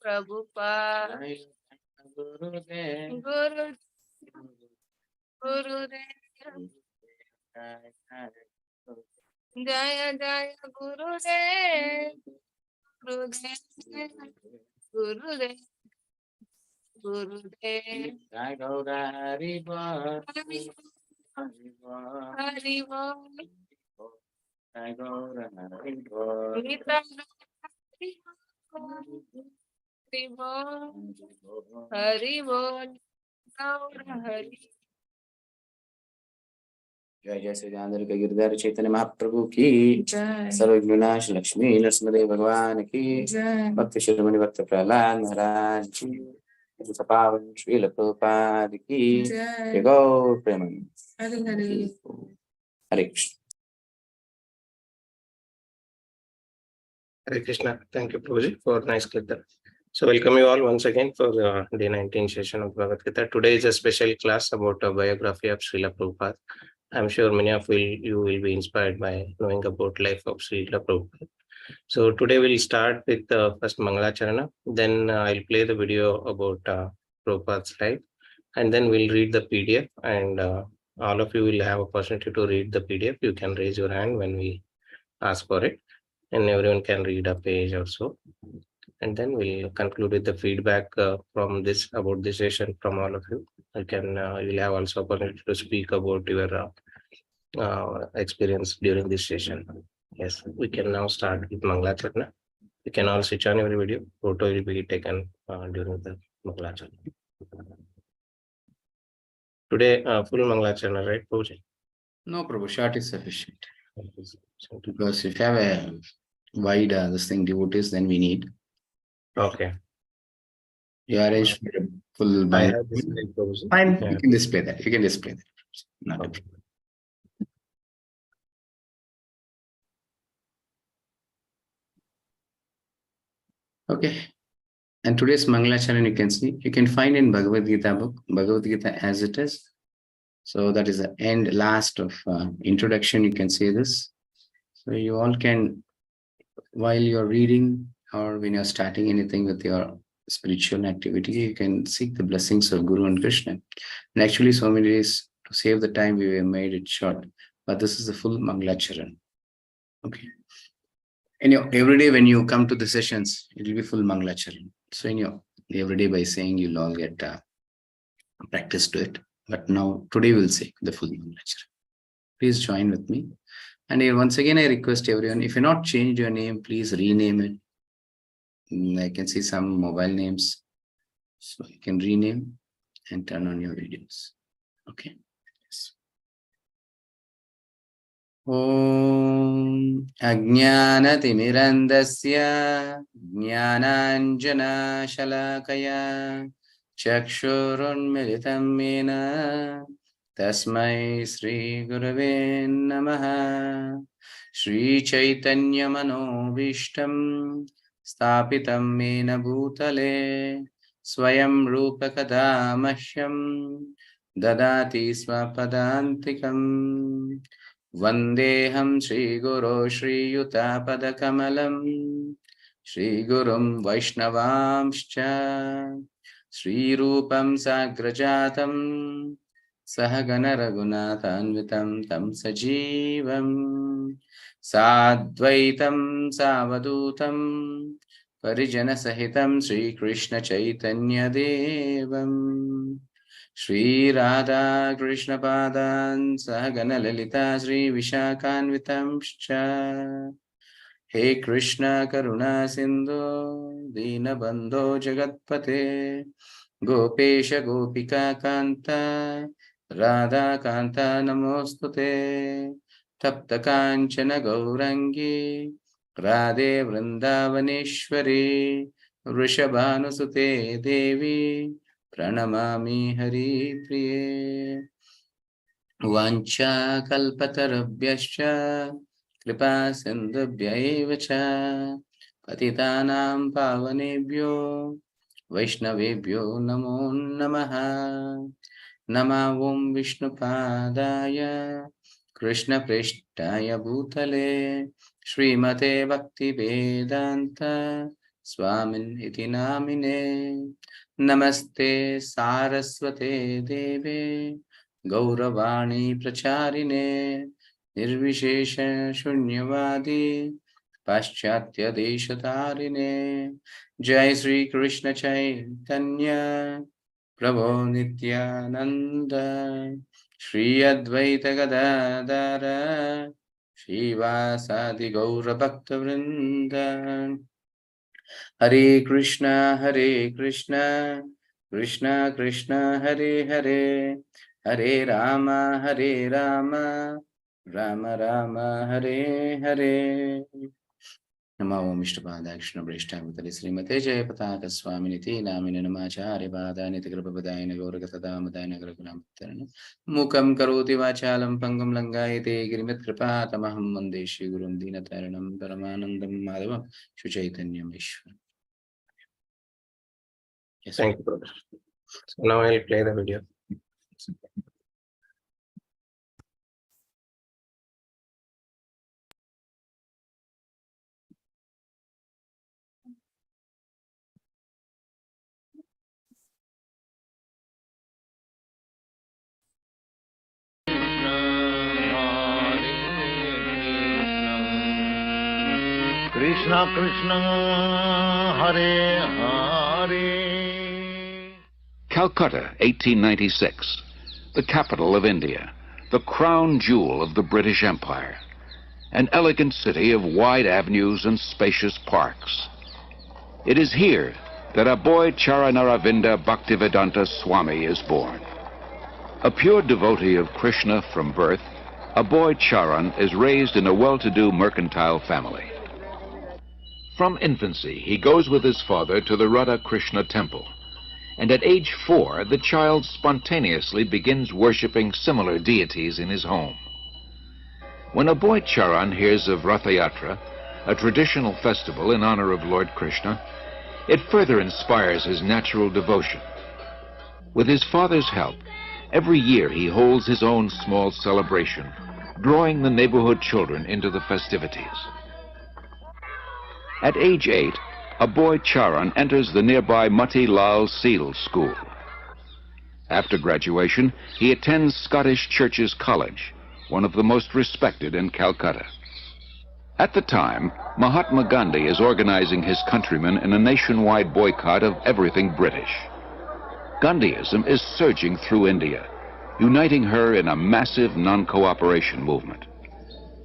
Prabhupada. Gurudev. Jaya Jaya Gurudev. Gurudev. Gurudev. Gurudev. Jai Gaura Haribo. Haribo. Jai Gaura Haribo. Haribo. Haribo. Gaura Hari. जय जय श्री राम के गिरधर चैतन्य महाप्रभु की सर्वविघ्ननाश लक्ष्मी नरसिंहदेव भगवान की भक्त शिरोमणि भक्त प्रहलाद महाराज की पावन श्रील प्रभुपाद की गौर प्रेमानंद। हरे Krishna. Hare Krishna. Thank you, Prabhuji, for nice kirtan. So, welcome you all once again for the day 19 session of Bhagavad-Gita. Today is a special class about a biography of Srila Prabhupada. I'm sure many of you will be inspired by knowing about life of Srila Prabhupada. So, today we'll start with the first Mangalacharana. Then I'll play the video about Prabhupada's life. And then we'll read the PDF. And all of you will have a opportunity to read the PDF. You can raise your hand when we ask for it. And everyone can read a page or so. And then we'll conclude with the feedback from this about this session from all of you. You can you'll have also opportunity to speak about your experience during this session. Yes, we can now start with Mangalacharana. You can all switch on your video. Photo will be taken during the Mangalacharana. Today, full Mangalacharana, right, Prabhuji? No, Prabhu, short is sufficient. Because if you have a wide this thing devotees, then we need. Okay. You arrange for a full I Bible. have this slide, Prabhuji. Fine, Yeah. you can display that. You can display that. Not a Okay. problem. Okay. And today's Mangalacharana, you can see, you can find in Bhagavad-Gita book, Bhagavad-Gita as it is. So that is the end, last of introduction. You can see this. So you all can, while you're reading or when you're starting anything with your spiritual activity, you can seek the blessings of Guru and Krishna. And actually, so many days to save the time, we have made it short. But this is the full Mangalacharana. Okay. And every day when you come to the sessions, it will be full Mangalacharana. So every day by saying, you'll all get practice to it. But now, today we'll say the full Mangalacharana. Please join with me. And once again, I request everyone, if you're not changed your name, please rename it. I can see some mobile names. So you can rename and turn on your videos. Okay. Yes. Om Ajnanatimirandasya Jnananjana Shalakaya Chakshurunmilitam Mena Tasmai Sri Gurave Namaha Sri Chaitanya Manobishtam Stapitam Mena Bhutale Swayam Rupa Kadamahyam Dadati Swapadantikam Vandeham Shri Guru Shri Yuta Padakamalam Shri Gurum Vaishnavamscha Shri Rupam Sagrajatam Sahagana Raghunathanvitam Tam Sajivam Sadvaitam Savadutam Parijana Sahitam Shri Krishna Chaitanya Devam Shri Radha Krishna Padan Sahagana Lalita Shri Vishakhanvitamscha He Krishna Karuna Sindhu Dina Bandho Jagatpate Gopesha Gopika Kanta Radha Kanta Namostute Tapta Kanchana Gaurangi Radhe Vrindavaneshwari Vrishabhanusute Devi Pranamami Hari Priye Vancha Kalpatarabhyascha Kripa Sindhubhyaevacha Patitanam Pavanebhyo Vaishnavebhyo Namo Namaha Nama Om Vishnupadaya Krishna Prishtaya Bhutale Srimate Bhaktivedanta Swamin iti namine. Namaste Saraswate Deve Gauravani Pracharine Nirvishesha Shunyavadi Paschatya Deshatarine. Jai Sri Krishna Chaitanya Prabhu Nityananda Shri Advaita Gadadara Shivasadi Gaura Bhakta Vrinda. Hare Krishna, Krishna Krishna, Hare Hare, Hare Rama, Rama Rama, Hare Hare. Namo Om Ishtapadakshana Brishtamutali Srimate Jayapataka Swaminiti Namina Namacharya Padani Tigrapabadayana Gauragasadhamadayana Gragunamuttarana Mukam Karoti Vachalam Pangam Langayate Girimit Kripatamaham Mandeshi Gurum Dinataranam Paramanandam Madhavam Shuchaitanyam Ishwar. Yes. Thank you, brother. So now I'll play the video. Krishna Krishna Hare Hare. Calcutta, 1896, the capital of India, the crown jewel of the British Empire, an elegant city of wide avenues and spacious parks. It is here that Aboy Charanaravinda Bhaktivedanta Swami is born. A pure devotee of Krishna from birth, Aboy Charan is raised in a well-to-do mercantile family. From infancy, he goes with his father to the Radha Krishna temple, and at age 4, the child spontaneously begins worshipping similar deities in his home. When Aboy Charan hears of Ratha Yatra, a traditional festival in honor of Lord Krishna, it further inspires his natural devotion. With his father's help, every year he holds his own small celebration, drawing the neighborhood children into the festivities. At age 8, Aboy Charan enters the nearby Mati Lal Seal School. After graduation, he attends Scottish Churches College, one of the most respected in Calcutta. At the time, Mahatma Gandhi is organizing his countrymen in a nationwide boycott of everything British. Gandhiism is surging through India, uniting her in a massive non-cooperation movement.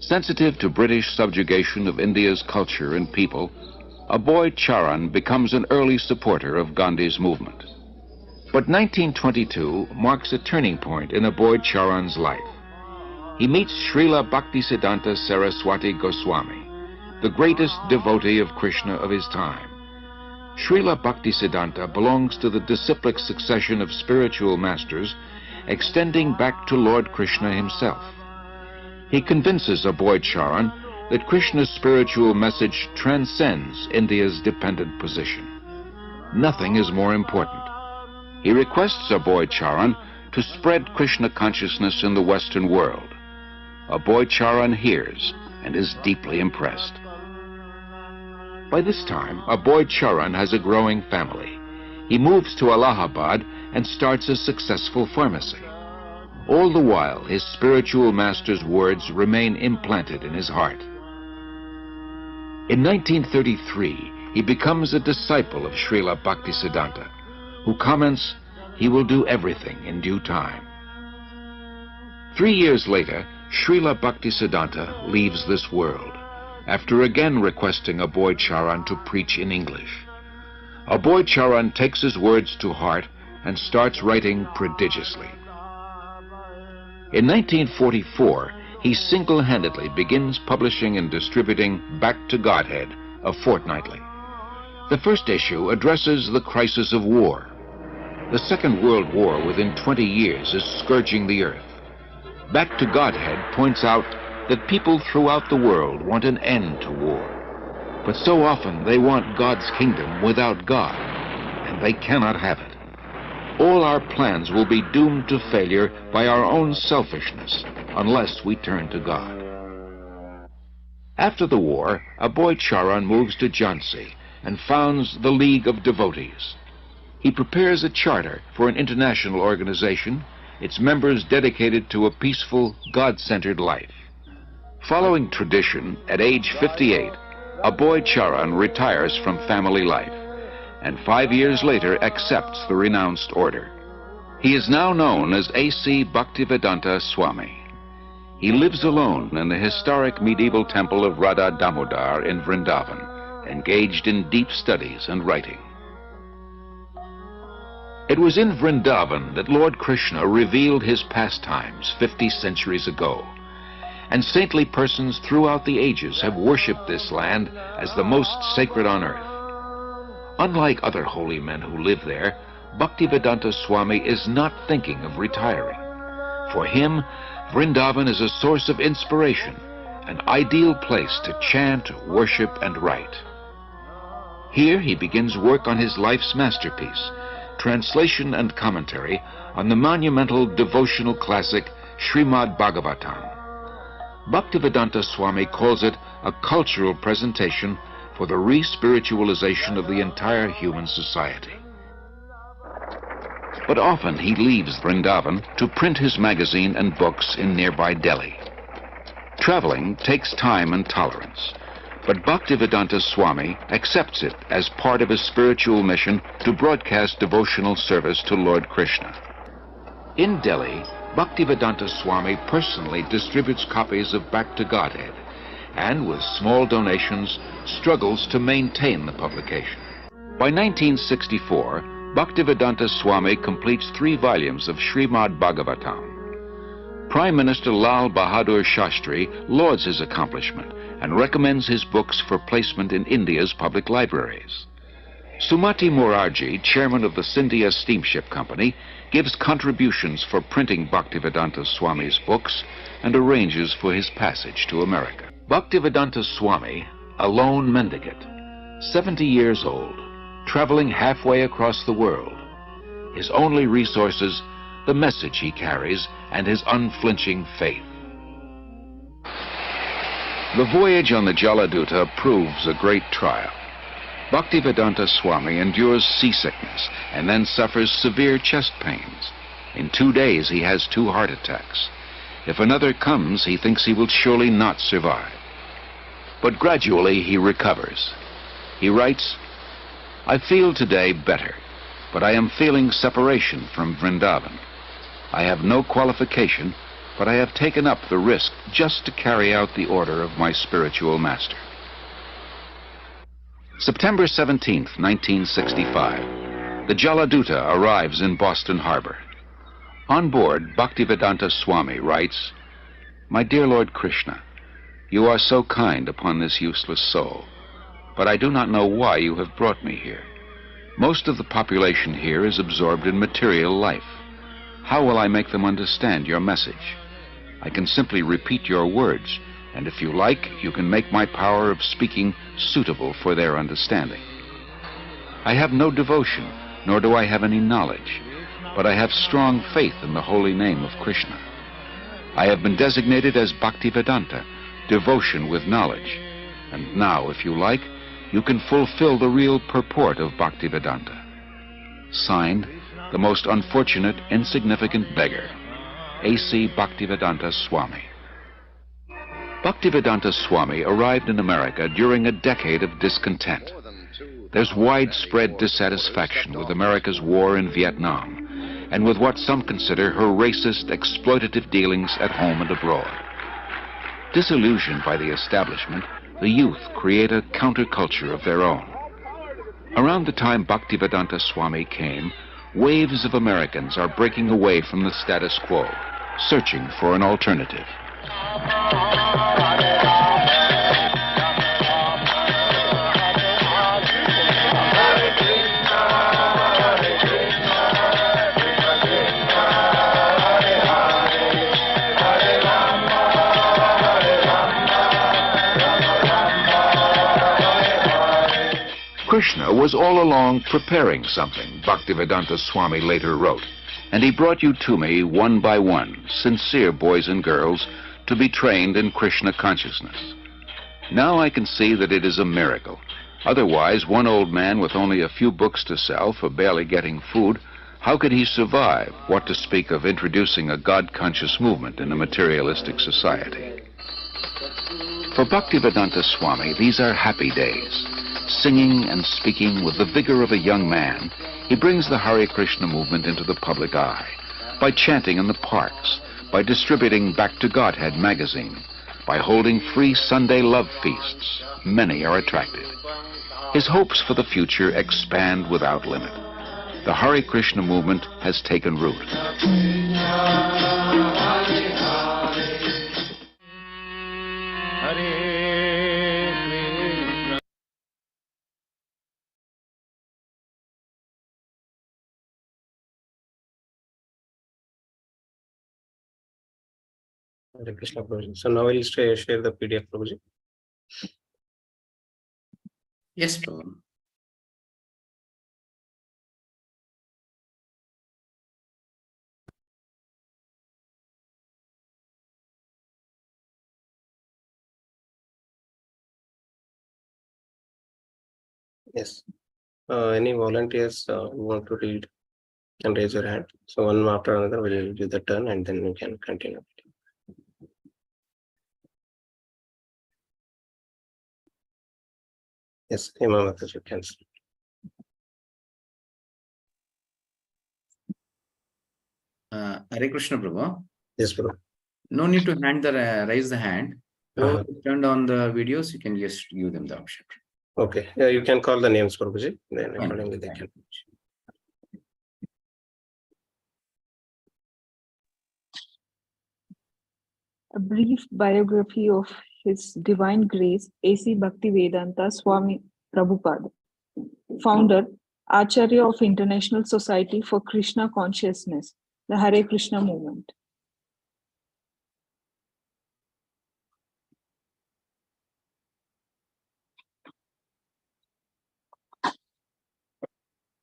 Sensitive to British subjugation of India's culture and people, Aboy Charan becomes an early supporter of Gandhi's movement. But 1922 marks a turning point in Aboy Charan's life. He meets Srila Bhaktisiddhanta Saraswati Goswami, the greatest devotee of Krishna of his time. Srila Bhaktisiddhanta belongs to the disciplic succession of spiritual masters extending back to Lord Krishna himself. He convinces Aboy Charan that Krishna's spiritual message transcends India's dependent position. Nothing is more important. He requests Aboy Charan to spread Krishna consciousness in the Western world. Aboy Charan hears and is deeply impressed. By this time, Aboy Charan has a growing family. He moves to Allahabad and starts a successful pharmacy. All the while, his spiritual master's words remain implanted in his heart. In 1933, he becomes a disciple of Srila Bhaktisiddhanta, who comments, "He will do everything in due time." 3 years later, Srila Bhaktisiddhanta leaves this world, after again requesting Aboy Charan to preach in English. Aboy Charan takes his words to heart and starts writing prodigiously. In 1944, he single-handedly begins publishing and distributing Back to Godhead, a fortnightly. The first issue addresses the crisis of war. The Second World War within 20 years is scourging the earth. Back to Godhead points out that people throughout the world want an end to war. But so often they want God's kingdom without God, and they cannot have it. All our plans will be doomed to failure by our own selfishness unless we turn to God. After the war, Aboy Charan moves to Jhansi and founds the League of Devotees. He prepares a charter for an international organization, its members dedicated to a peaceful, God-centered life. Following tradition, at age 58, Abhay Charan retires from family life, and 5 years later accepts the renounced order. He is now known as A.C. Bhaktivedanta Swami. He lives alone in the historic medieval temple of Radha Damodar in Vrindavan, engaged in deep studies and writing. It was in Vrindavan that Lord Krishna revealed his pastimes 50 centuries ago, and saintly persons throughout the ages have worshipped this land as the most sacred on earth. Unlike other holy men who live there, Bhaktivedanta Swami is not thinking of retiring. For him, Vrindavan is a source of inspiration, an ideal place to chant, worship, and write. Here he begins work on his life's masterpiece, translation and commentary on the monumental devotional classic Srimad Bhagavatam. Bhaktivedanta Swami calls it a cultural presentation for the re-spiritualization of the entire human society. But often he leaves Vrindavan to print his magazine and books in nearby Delhi. Traveling takes time and tolerance, but Bhaktivedanta Swami accepts it as part of his spiritual mission to broadcast devotional service to Lord Krishna. In Delhi, Bhaktivedanta Swami personally distributes copies of Back to Godhead, and with small donations struggles to maintain the publication. By 1964, Bhaktivedanta Swami completes 3 volumes of Srimad Bhagavatam. Prime Minister Lal Bahadur Shastri lauds his accomplishment and recommends his books for placement in India's public libraries. Sumati Morarji, chairman of the Scindia Steamship Company, gives contributions for printing Bhaktivedanta Swami's books and arranges for his passage to America. Bhaktivedanta Swami, a lone mendicant, 70 years old, traveling halfway across the world. His only resources, the message he carries and his unflinching faith. The voyage on the Jaladuta proves a great trial. Bhaktivedanta Swami endures seasickness and then suffers severe chest pains. In 2 days he has 2 heart attacks. If another comes, he thinks he will surely not survive. But gradually he recovers. He writes, "I feel today better, but I am feeling separation from Vrindavan. I have no qualification, but I have taken up the risk just to carry out the order of my spiritual master." September 17th, 1965. The Jaladuta arrives in Boston Harbor. On board, Bhaktivedanta Swami writes, "My dear Lord Krishna, you are so kind upon this useless soul, but I do not know why you have brought me here. Most of the population here is absorbed in material life. How will I make them understand your message? I can simply repeat your words, and if you like, you can make my power of speaking suitable for their understanding. I have no devotion, nor do I have any knowledge, but I have strong faith in the holy name of Krishna. I have been designated as Bhaktivedanta, devotion with knowledge, and now, if you like, you can fulfill the real purport of Bhaktivedanta." Signed, the most unfortunate, insignificant beggar, A.C. Bhaktivedanta Swami. Bhaktivedanta Swami arrived in America during a decade of discontent. There's widespread dissatisfaction with America's war in Vietnam and with what some consider her racist, exploitative dealings at home and abroad. Disillusioned by the establishment, the youth create a counterculture of their own. Around the time Bhaktivedanta Swami came, waves of Americans are breaking away from the status quo, searching for an alternative. Krishna was all along preparing something, Bhaktivedanta Swami later wrote, and he brought you to me one by one, sincere boys and girls, to be trained in Krishna consciousness. Now I can see that it is a miracle, Otherwise, one old man with only a few books to sell for barely getting food, how could he survive, what to speak of introducing a God-conscious movement in a materialistic society? For Bhaktivedanta Swami, these are happy days. Singing and speaking with the vigor of a young man, he brings the Hare Krishna movement into the public eye by chanting in the parks, by distributing Back to Godhead magazine, by holding free Sunday love feasts. Many are attracted. His hopes for the future expand without limit. The Hare Krishna movement has taken root. Hare Krishna. Hare Krishna, Prabhuji. So now we'll share the PDF, Prabhuji. Yes, Prabhu. Yes. Any volunteers who want to read can raise your hand. So one after another, we'll give the turn and then we can continue. Yes, Hema Mataji, you can speak. Hare Krishna, Prabhu. Yes, Prabhu. No need to raise the hand. Uh-huh. Who turned on the videos, you can just give them the option. Okay. Yeah, you can call the names, Prabhuji. Then accordingly they can. A brief biography of His Divine Grace, A.C. Bhaktivedanta Swami Prabhupada, founder, Acharya of International Society for Krishna Consciousness, the Hare Krishna movement.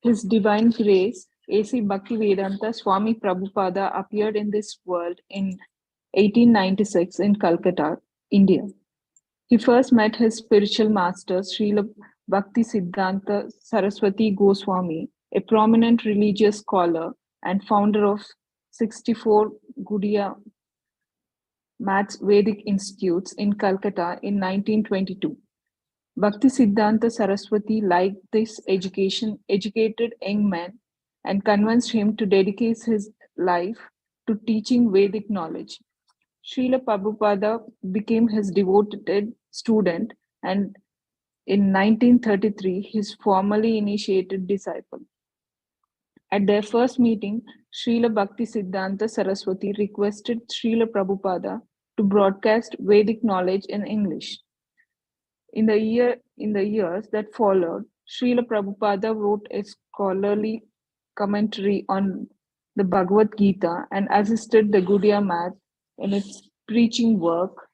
His Divine Grace, A.C. Bhaktivedanta Swami Prabhupada appeared in this world in 1896 in Calcutta, India. He first met his spiritual master, Srila Bhaktisiddhanta Saraswati Goswami, a prominent religious scholar and founder of 64 Gaudiya Maths Vedic Institutes in Calcutta in 1922. Bhaktisiddhanta Saraswati liked this educated young man and convinced him to dedicate his life to teaching Vedic knowledge. Srila Prabhupada became his devoted student and in 1933 his formally initiated disciple. At their first meeting, Srila Bhaktisiddhanta Saraswati requested Srila Prabhupada to broadcast Vedic knowledge in English. In the years that followed, Srila Prabhupada wrote a scholarly commentary on the Bhagavad-Gita and assisted the Gaudiya Math in its preaching work.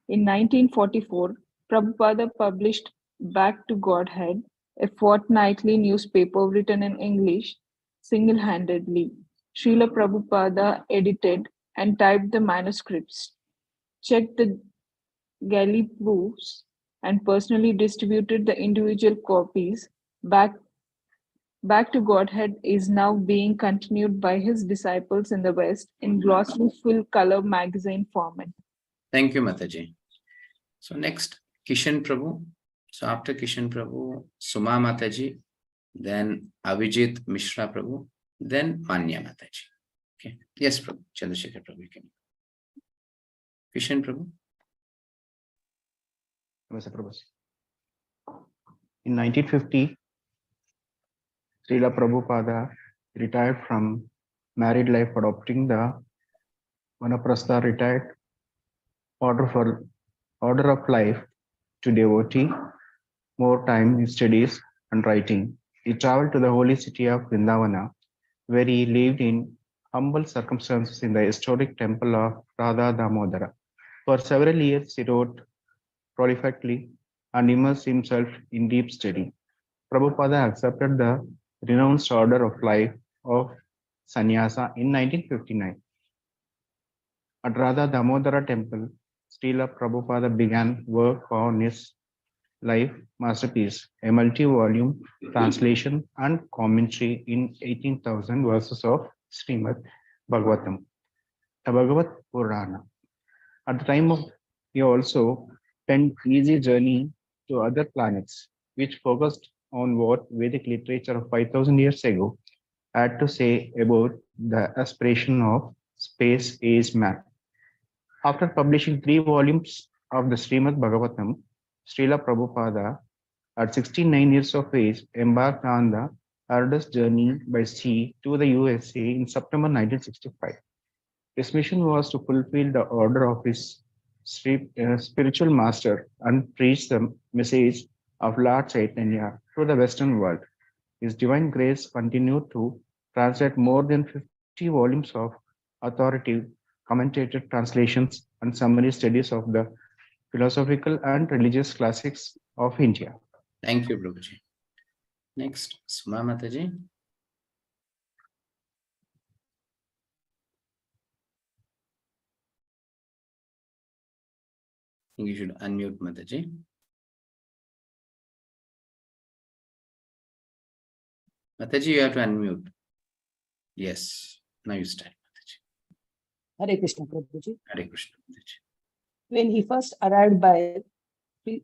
In 1944, Prabhupada published Back to Godhead, a fortnightly newspaper written in English single-handedly. Srila Prabhupada edited and typed the manuscripts, checked the galley proofs, and personally distributed the individual copies. Back to Godhead is now being continued by his disciples in the West in glossy full-color magazine format. Thank you, Mataji. So next, Kishan Prabhu. So after Kishan Prabhu, Suma Mataji, then Avijit Mishra Prabhu, then Manya Mataji. Okay. Yes, Prabhu. Chandrasekhar Prabhu, you can. Kishan Prabhu. In 1950, Srila Prabhupada retired from married life, adopting the Vanaprastha retired order of life to devotee, more time in studies and writing. He traveled to the holy city of Vrindavana, where he lived in humble circumstances in the historic temple of Radha Damodara. For several years, he wrote prolifically and immersed himself in deep study. Prabhupada accepted the renounced order of life of sannyasa in 1959. At Radha Damodara temple, Srila Prabhupada began work on his life masterpiece, a multi-volume translation and commentary in 18,000 verses of Srimad Bhagavatam, the Bhagavad Purana. At the time of, he also penned Easy Journey to Other Planets, which focused on what Vedic literature of 5,000 years ago had to say about the aspiration of space-age man. After publishing 3 volumes of the Srimad Bhagavatam, Srila Prabhupada, at 69 years of age, embarked on the arduous journey by sea to the USA in September 1965. His mission was to fulfill the order of his spiritual master and preach the message of Lord Chaitanya to the Western world. His divine grace continued to translate more than 50 volumes of authoritative commentated translations and summary studies of the philosophical and religious classics of India. Thank you, Prabhuji. Next, Suma Mataji. You should unmute Mataji. Mataji, you have to unmute. Yes, now you start, Mataji. Hare Krishna, Prabhuji. Hare Krishna, Mataji. When he first arrived by in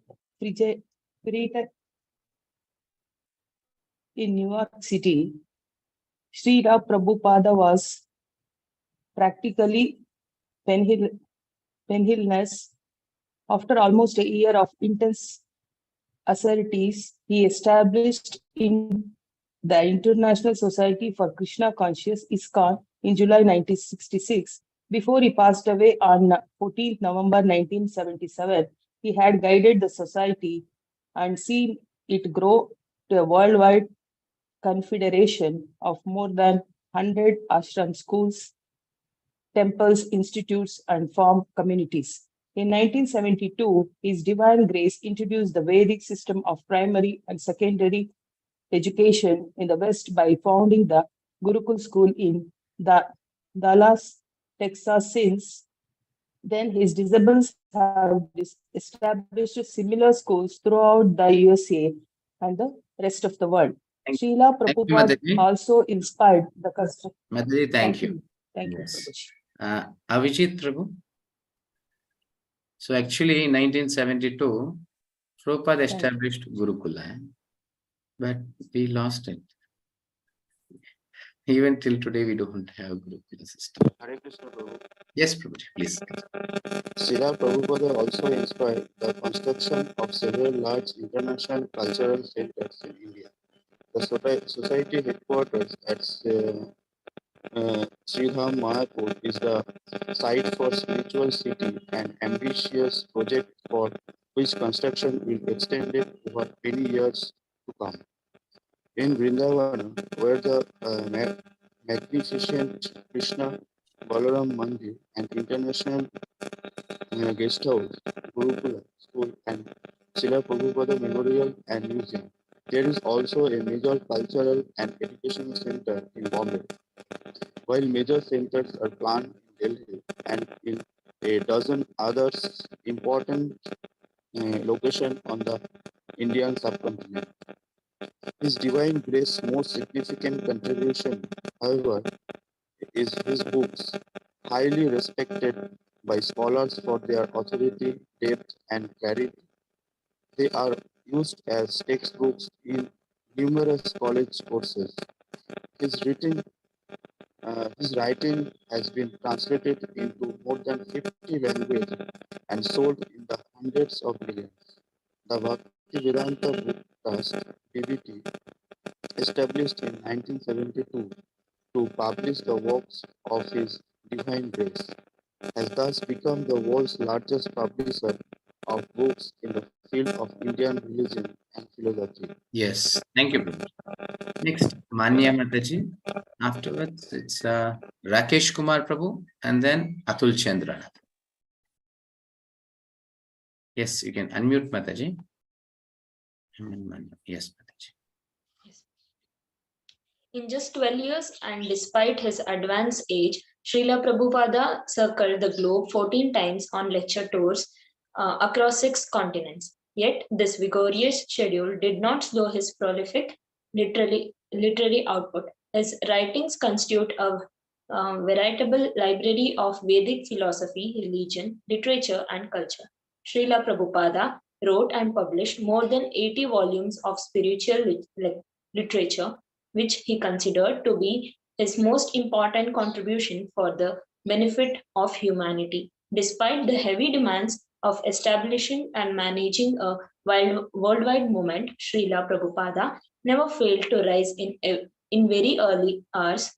New York City, Srila Prabhupada was practically penniless. After almost a year of intense austerities, he established in the International Society for Krishna Conscious ISKCON in July 1966. Before he passed away on 14th November 1977, he had guided the society and seen it grow to a worldwide confederation of more than 100 ashram schools, temples, institutes, and farm communities. In 1972, His Divine Grace introduced the Vedic system of primary and secondary education in the West by founding the Gurukul School in Dallas, Texas. Since then, his disciples have established similar schools throughout the USA and the rest of the world. Srila Prabhupada also inspired the custom. Mataji, thank you. Thank Yes. you, Prabhuji. Avijit Prabhu. So actually, in 1972, Prabhupada established Gurukula, but we lost it. Even till today, we don't have Gurukula system. Hare Krishna, Prabhu. Yes, Prabhuji, please. Srila Prabhupada also inspired the construction of several large international cultural centers in India. The society headquarters at Sridham Mayapur is the site for spiritual city, an ambitious project for which construction will extend over many years to come. In Vrindavana, where the magnificent Krishna Balaram Mandir and international guest house, Gurukula School and Srila Prabhupada Memorial and Museum. There is also a major cultural and educational center in Bombay, while major centers are planned in Delhi and in a dozen others important locations on the Indian subcontinent. His Divine Grace's most significant contribution, however, is his books, highly respected by scholars for their authority, depth, and clarity. They are used as textbooks in numerous college courses. His writing has been translated into more than 50 languages and sold in the hundreds of millions. The Bhaktivedanta Book Trust, BBT, established in 1972 to publish the works of His Divine Grace, has thus become the world's largest publisher of books in the field of Indian religion and philosophy. Yes, thank you, Prabhu. Next, Manya Mataji. Afterwards, it's Rakesh Kumar Prabhu and then Atul Chandra. Yes, you can unmute Mataji. Yes, Mataji. Yes. In just 12 years and despite his advanced age, Srila Prabhupada circled the globe 14 times on lecture tours across 6 continents. Yet this vigorous schedule did not slow his prolific literary output. His writings constitute a veritable library of Vedic philosophy, religion, literature, and culture. Srila Prabhupada wrote and published more than 80 volumes of spiritual literature, which he considered to be his most important contribution for the benefit of humanity. Despite the heavy demands of establishing and managing a worldwide movement, Srila Prabhupada never failed to rise in very early hours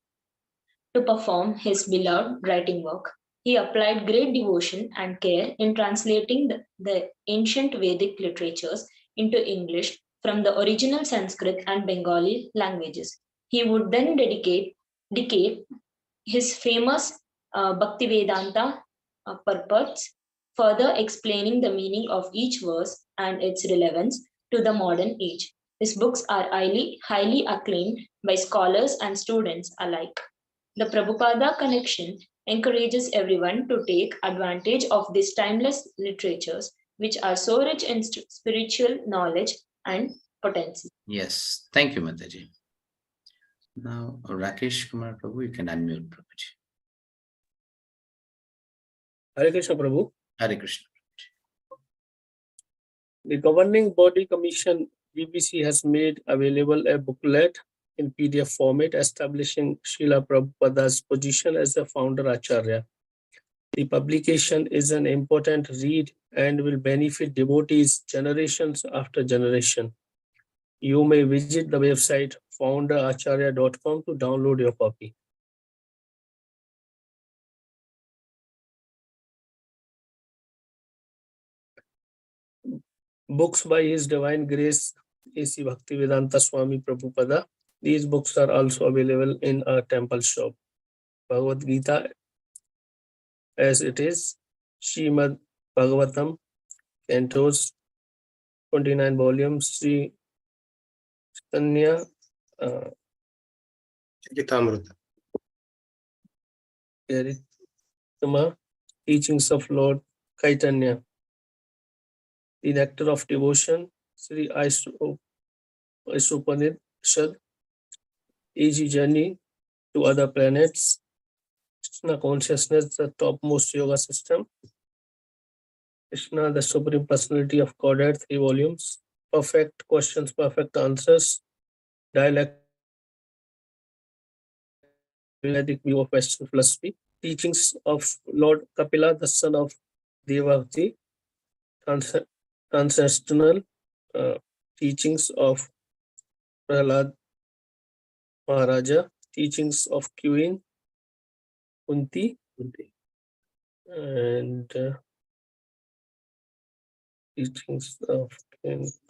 to perform his beloved writing work. He applied great devotion and care in translating the ancient Vedic literatures into English from the original Sanskrit and Bengali languages. He would then dedicate his famous Bhaktivedanta purports, further explaining the meaning of each verse and its relevance to the modern age. His books are highly acclaimed by scholars and students alike. The Prabhupada connection encourages everyone to take advantage of these timeless literatures, which are so rich in spiritual knowledge and potency. Yes, thank you, Mataji. Now, Rakesh Kumar Prabhu, you can unmute Prabhuji. Hare Krishna Prabhu. Hare Krishna. The Governing Body Commission BBC has made available a booklet in PDF format establishing Srila Prabhupada's position as the founder Acharya. The publication is an important read and will benefit devotees generations after generation. You may visit the website founderacharya.com to download your copy. Books by His Divine Grace A.C. Bhaktivedanta Swami Prabhupada. These books are also available in our temple shop. Bhagavad-Gita as it is, Srimad Bhagavatam, Cantos, 29 volumes, Sri Chaitanya Chikitamrita. Charitama, Teachings of Lord Chaitanya, The Nectar of Devotion, Sri Upanishad, Easy Journey to Other Planets, Krishna Consciousness, the Topmost Yoga System, Krishna, the Supreme Personality of Godhead, 3 volumes, Perfect Questions, Perfect Answers, Dialectic View of Western Philosophy, Teachings of Lord Kapila, the son of Devavati, Transcendental Teachings of Prahlad Maharaja, Teachings of Queen Kunti, and Teachings of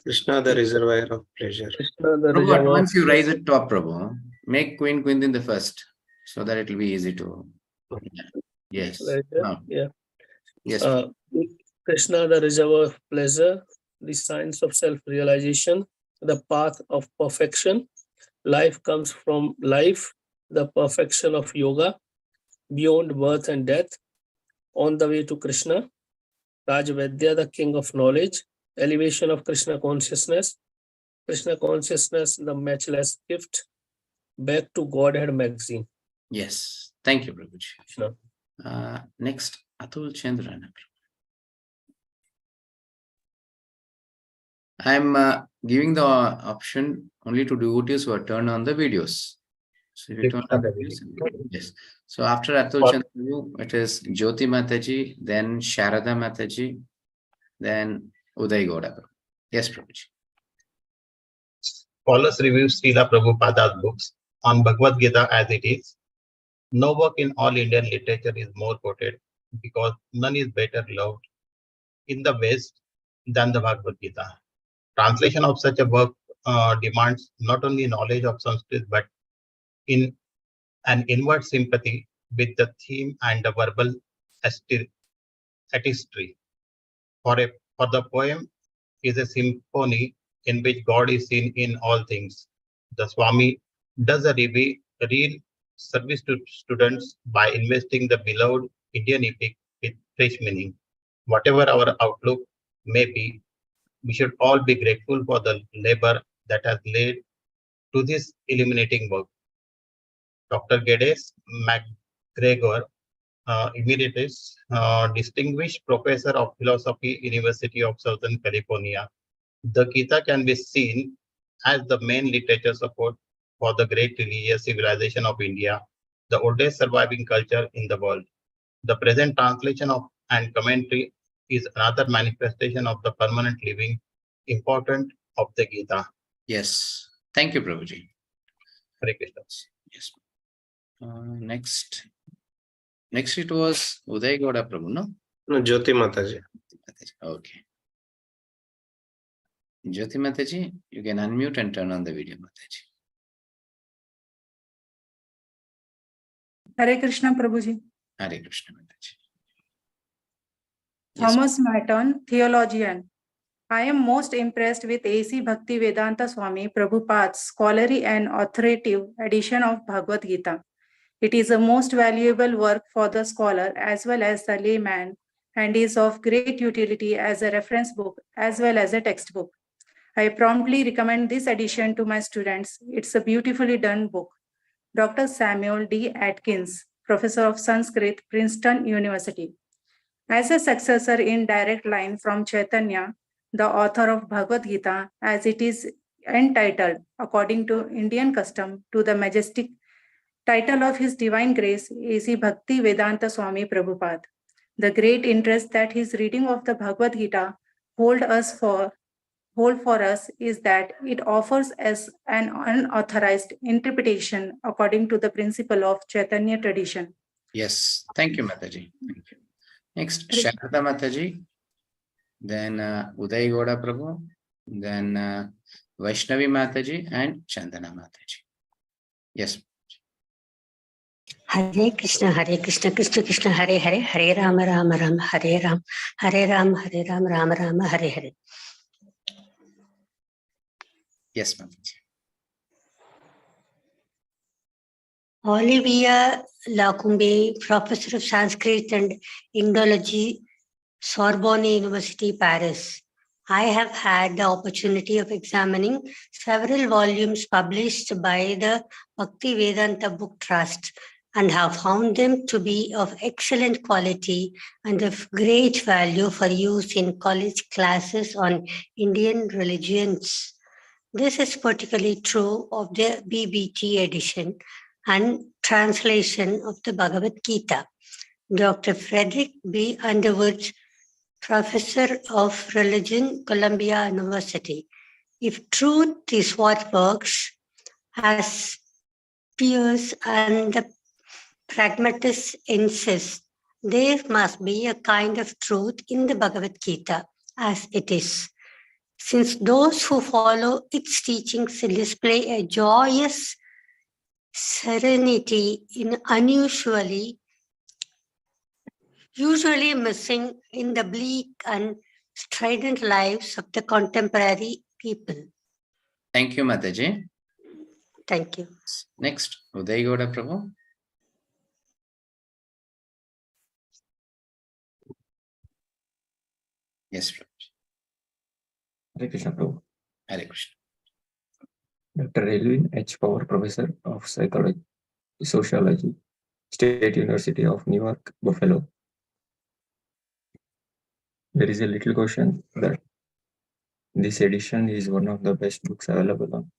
Krishna, the reservoir of pleasure. Krishna, the Prabhu, reservoir. once you rise at top, Prabhu, make Queen Quintin the first, so that it will be easy to. Yes. No. Yeah. Yes. Krishna, the reservoir of pleasure, the science of self-realization, the path of perfection. Life comes from life, the perfection of yoga, beyond birth and death, on the way to Krishna, Rajvedya, the king of knowledge, elevation of Krishna consciousness, the matchless gift, back to Godhead magazine. Yes. Thank you, Prabhuji. Sure. Next, Atul Chandran. I'm giving the option only to devotees who are turned on the videos. So if you turn on the videos, yes. So after Atul Chandran, it is Jyoti Mataji, then Sharada Mataji, then Uday Goda. Yes, Prabhuji. Scholars review Srila Prabhupada's books on Bhagavad-Gita as it is. No work in all Indian literature is more quoted because none is better loved in the West than the Bhagavad-Gita. Translation of such a work demands not only knowledge of Sanskrit but in an inward sympathy with the theme and the verbal artistry. For the poem is a symphony in which God is seen in all things. The Swami does a real service to students by investing the beloved Indian epic with fresh meaning. Whatever our outlook may be, We should all be grateful for the labor that has led to this illuminating work. Dr. Geddes McGregor, Emeritus, Distinguished Professor of Philosophy, University of Southern California. The Gita can be seen as the main literature support for the great religious civilization of India, the oldest surviving culture in the world. The present translation of and commentary is another manifestation of the permanent living importance of the Gita. Yes. Thank you, Prabhuji. Hare Krishna. Yes. Next it was Uday Gowda Prabhu, no? No, Jyoti Mataji. Okay. Jyoti Mataji, you can unmute and turn on the video, Mataji. Hare Krishna, Prabhuji. Hare Krishna, Mataji. Yes. Thomas Merton, theologian. I am most impressed with A.C. Bhaktivedanta Swami Prabhupada's scholarly and authoritative edition of Bhagavad-Gita. It is a most valuable work for the scholar as well as the layman and is of great utility as a reference book as well as a textbook. I promptly recommend this edition to my students. It's a beautifully done book. Dr. Samuel D. Atkins, Professor of Sanskrit, Princeton University. As a successor in direct line from Chaitanya, the author of Bhagavad-Gita, as it is entitled, according to Indian custom, to the majestic title of His Divine Grace, A.C. Bhaktivedanta Swami Prabhupada. The great interest that his reading of the Bhagavad-Gita hold for us is that it offers us an unauthorized interpretation according to the principle of Chaitanya tradition. Yes. Thank you, Mataji. Thank you. Next, Sharada Mataji, then Uday Gowda Prabhu, then Vaishnavi Mataji and Chandana Mataji. Yes. Hare Krishna, Krishna Krishna, Hare Hare, Hare Rama, Rama Rama, Hare Ram, Hare Ram, Hare Ram, Rama Rama, Hare Hare. Yes, Mataji. Olivia Lacombe, Professor of Sanskrit and Indology, Sorbonne University, Paris. I have had the opportunity of examining several volumes published by the Bhaktivedanta Book Trust and have found them to be of excellent quality and of great value for use in college classes on Indian religions. This is particularly true of the BBT edition and translation of the Bhagavad-Gita. Dr. Frederick B. Underwood, Professor of Religion, Columbia University. If truth is what works, as Pierce and the pragmatists insist, there must be a kind of truth in the Bhagavad-Gita as it is. Since those who follow its teachings display a joyous serenity in usually missing in the bleak and strident lives of the contemporary people. Thank you, Mataji. Thank you. Next, Uday Gowda Prabhu. Yes, Prabhu. Hare Krishna, Prabhu. Hare Krishna. Dr. Elvin H. Power, Professor of Psychology, Sociology, State University of New York, Buffalo. There is a little question that this edition is one of the best books available on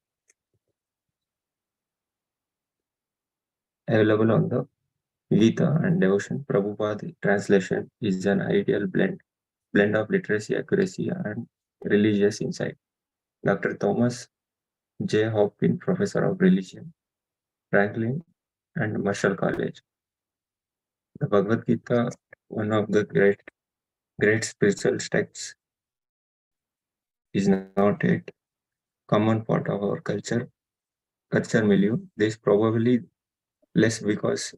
the Gita and devotion. Prabhupada translation is an ideal blend of literacy, accuracy, and religious insight. Dr. Thomas J. Hopkins, Professor of Religion, Franklin and Marshall College. The Bhagavad Gita, one of the great spiritual texts, is not a common part of our culture milieu. This is probably less because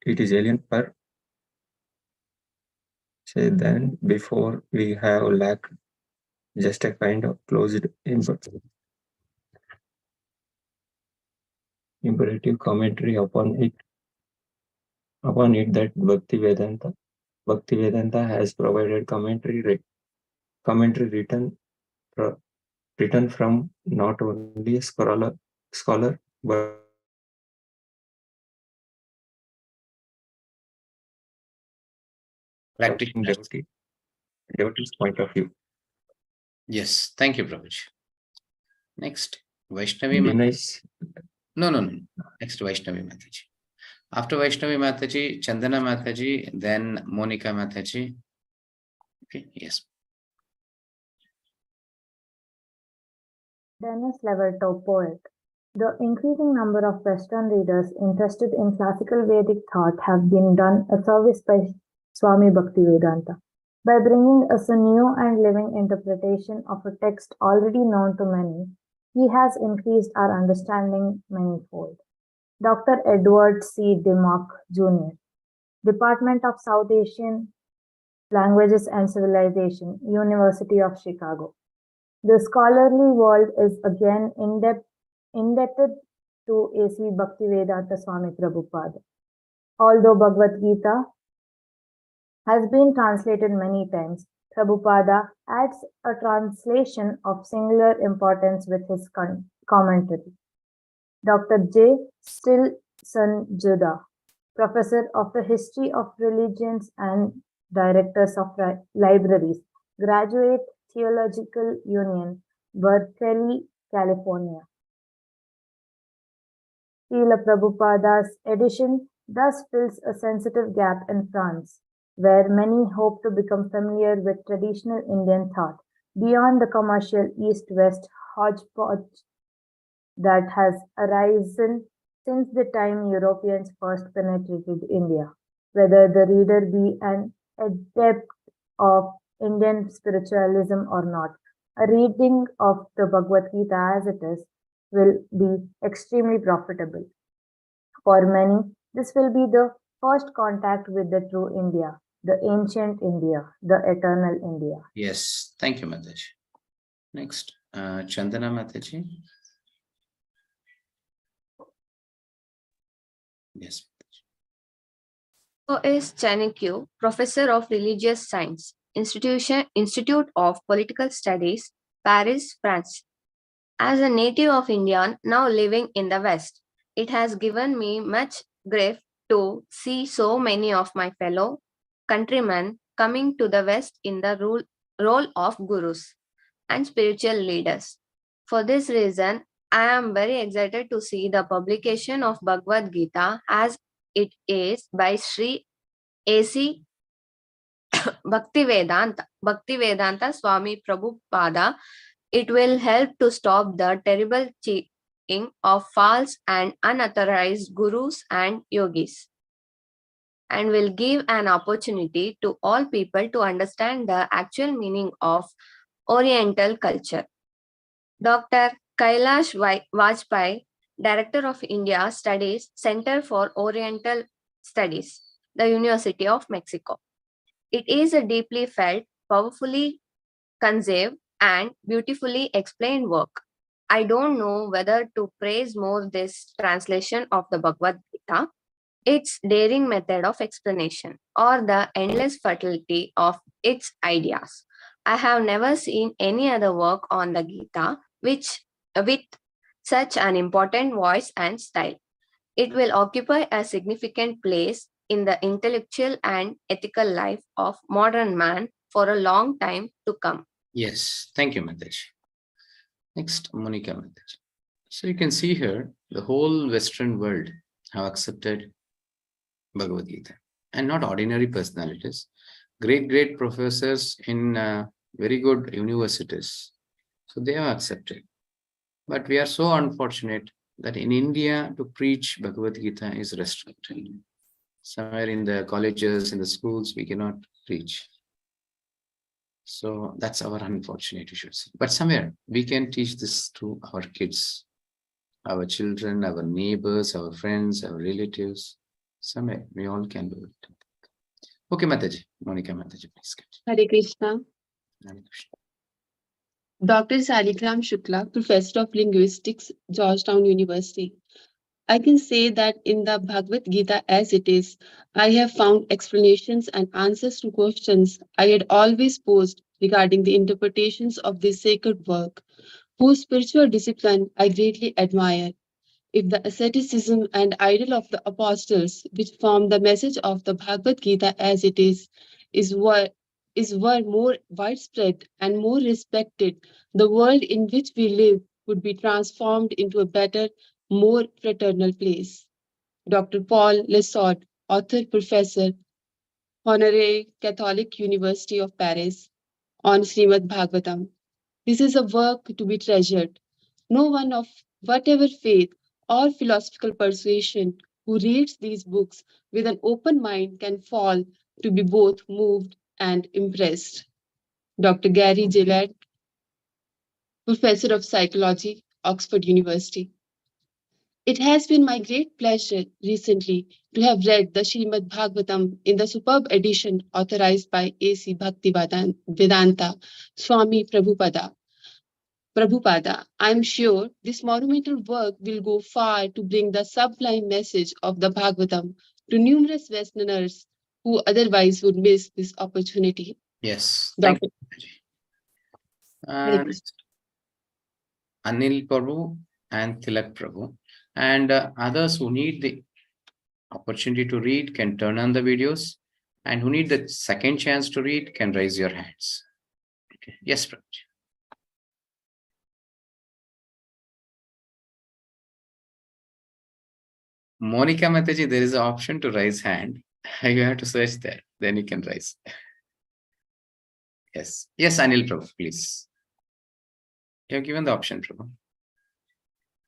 it is alien per se than before. We have lacked just a kind of closed imperative commentary upon it that Bhaktivedanta has provided commentary written written from not only a scholar but Practitioner. devotee's point of view. Yes, thank you, Prabhuji. Next, Vaishnavi Dina Mataji. is No. Next, Vaishnavi Mataji. After Vaishnavi Mataji, Chandana Mataji, then Monica Mataji. Okay, yes. Dennis Levertov, poet. The increasing number of Western readers interested in classical Vedic thought have been done a service by Swami Bhaktivedanta. By bringing us a new and living interpretation of a text already known to many, he has increased our understanding manifold. Dr. Edward C. Dimmock, Jr., Department of South Asian Languages and Civilization, University of Chicago. The scholarly world is again indebted to A.C. Bhaktivedanta Swami Prabhupada. Although Bhagavad-Gita has been translated many times, Prabhupada adds a translation of singular importance with his commentary. Dr. J. Stilson Judah, Professor of the History of Religions and Directors of Libraries, Graduate Theological Union, Berkeley, California. Srila Prabhupada's edition thus fills a sensitive gap in France, where many hope to become familiar with traditional Indian thought, beyond the commercial East-West hodgepodge that has arisen since the time Europeans first penetrated India. Whether the reader be an adept of Indian spiritualism or not, a reading of the Bhagavad-Gita as it is will be extremely profitable. For many, this will be the first contact with the true India, the ancient India, the eternal India. Yes, thank you, Mataji. Next, Chandana Mataji. Yes. So is Chanakya, Professor of Religious Science, Institute of Political Studies, Paris, France. As a native of India, now living in the West, it has given me much grief to see so many of my fellow countrymen coming to the West in the role of gurus and spiritual leaders. For this reason, I am very excited to see the publication of Bhagavad-Gita as it is by Sri A.C. Bhaktivedanta Swami Prabhupada. It will help to stop the terrible cheating of false and unauthorized gurus and yogis, and will give an opportunity to all people to understand the actual meaning of Oriental culture. Dr. Kailash Vajpayee, Director of India Studies, Center for Oriental Studies, the University of Mexico. It is a deeply felt, powerfully conceived, and beautifully explained work. I don't know whether to praise more this translation of the Bhagavad-Gita, its daring method of explanation, or the endless fertility of its ideas. I have never seen any other work on the Gita with such an important voice and style. It will occupy a significant place in the intellectual and ethical life of modern man for a long time to come. Yes, thank you, Mataji. Next, Monica Mataji. So you can see here, the whole Western world have accepted Bhagavad Gita, and not ordinary personalities, great professors in very good universities. So they have accepted. But we are so unfortunate that in India to preach Bhagavad Gita is restricted. Somewhere in the colleges, in the schools, we cannot preach. So that's our unfortunate issue. But somewhere we can teach this to our kids, our children, our neighbors, our friends, our relatives. Somewhere we all can do it. Okay, Mataji, Monica Mataji, please. Hare Krishna. Hare Krishna. Dr. Saligram Shukla, Professor of Linguistics, Georgetown University. I can say that in the Bhagavad Gita as it is, I have found explanations and answers to questions I had always posed regarding the interpretations of this sacred work, whose spiritual discipline I greatly admire. If the asceticism and ideal of the apostles, which form the message of the Bhagavad Gita as it were more widespread and more respected, the world in which we live would be transformed into a better, more fraternal place. Dr. Paul Lesot, author, professor, Honorary Catholic University of Paris, on Srimad Bhagavatam. This is a work to be treasured. No one of whatever faith or philosophical persuasion who reads these books with an open mind can fall to be both moved and impressed. Dr. Gary Gillard, Professor of Psychology, Oxford University. It has been my great pleasure recently to have read the Srimad Bhagavatam in the superb edition authorized by A.C. Bhaktivedanta Swami Prabhupada. I am sure this monumental work will go far to bring the sublime message of the Bhagavatam to numerous Westerners who otherwise would miss this opportunity. Yes, thank you. And Anil Prabhu and Tilak Prabhu, and others who need the opportunity to read can turn on the videos, and who need the second chance to read can raise your hands. Okay. Yes, Prabhu. Monica Mataji, there is an option to raise hand. You have to search there, then you can raise. Yes, yes, Anil Prabhu, please. You have given the option, Prabhu.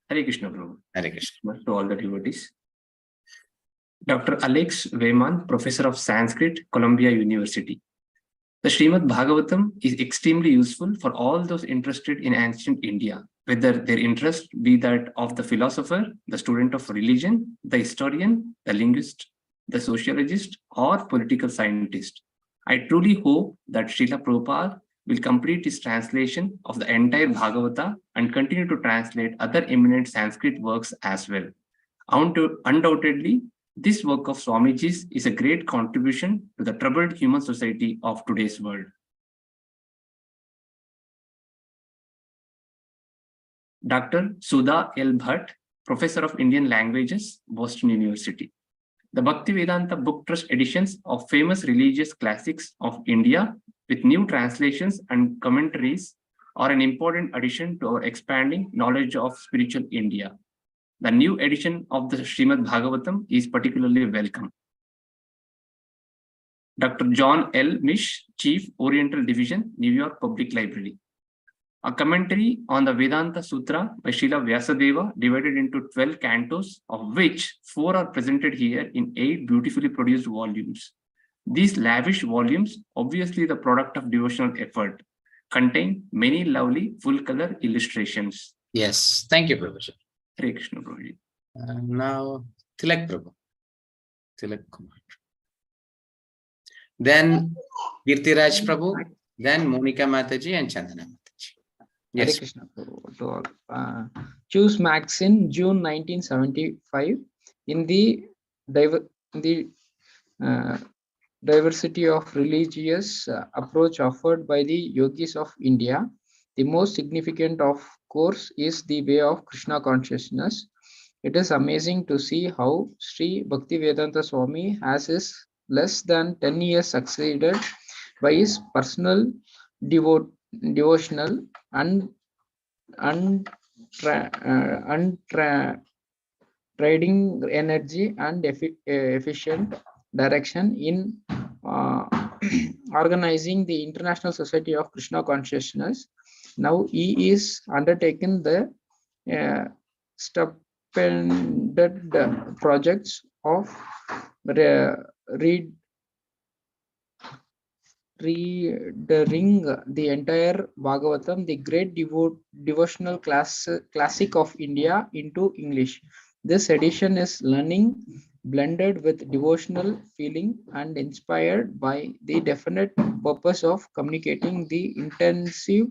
Hare Krishna, Prabhu. Hare Krishna. To all the devotees. Dr. Alex Wayman, Professor of Sanskrit, Columbia University. The Srimad Bhagavatam is extremely useful for all those interested in ancient India, whether their interest be that of the philosopher, the student of religion, the historian, the linguist, the sociologist, or political scientist. I truly hope that Srila Prabhupada will complete his translation of the entire Bhagavata and continue to translate other eminent Sanskrit works as well. Undoubtedly, this work of Swamiji's is a great contribution to the troubled human society of today's world. Dr. Sudha L. Bhatt, Professor of Indian Languages, Boston University. The Bhaktivedanta Book Trust editions of famous religious classics of India with new translations and commentaries are an important addition to our expanding knowledge of spiritual India. The new edition of the Srimad Bhagavatam is particularly welcome. Dr. John L. Mish, Chief, Oriental Division, New York Public Library. A commentary on the Vedanta Sutra by Srila Vyasadeva, divided into 12 cantos, of which 4 are presented here in 8 beautifully produced volumes. These lavish volumes, obviously the product of devotional effort, contain many lovely full-color illustrations. Yes, thank you, Professor. Hare Krishna, Prabhuji. Now, Tilak Prabhu. Tilak Kumar. Then Kirtiraj Prabhu, then Monica Mataji and Chandana Mataji. Yes. Hare Krishna Prabhu to all. Choose Maxine, June 1975, in the diversity of religious approach offered by the yogis of India. The most significant, of course, is the way of Krishna consciousness. It is amazing to see how Sri Bhaktivedanta Swami has his less than 10 years succeeded by his personal devotional and trading energy and efficient direction in organizing the International Society of Krishna Consciousness. Now he is undertaken the stupendous projects of reading the entire Bhagavatam, the great devotional classic of India, into English. This edition is learning blended with devotional feeling and inspired by the definite purpose of communicating the intensive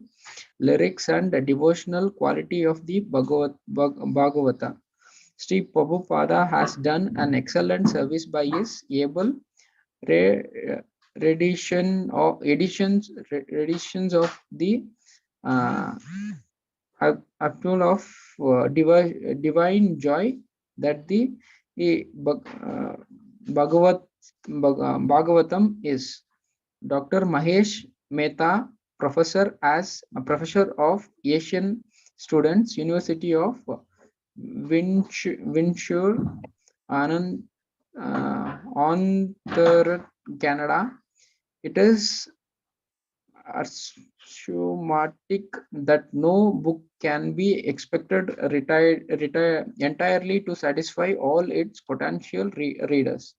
lyrics and the devotional quality of the Bhagavata. Sri Prabhupada has done an excellent service by his able editions of the Apple of divine joy that the Bhagavatam is. Dr. Mahesh Mehta, professor of Asian students, University of Windsor, Ontario, Canada. It is axiomatic that no book can be expected entirely to satisfy all its potential readers.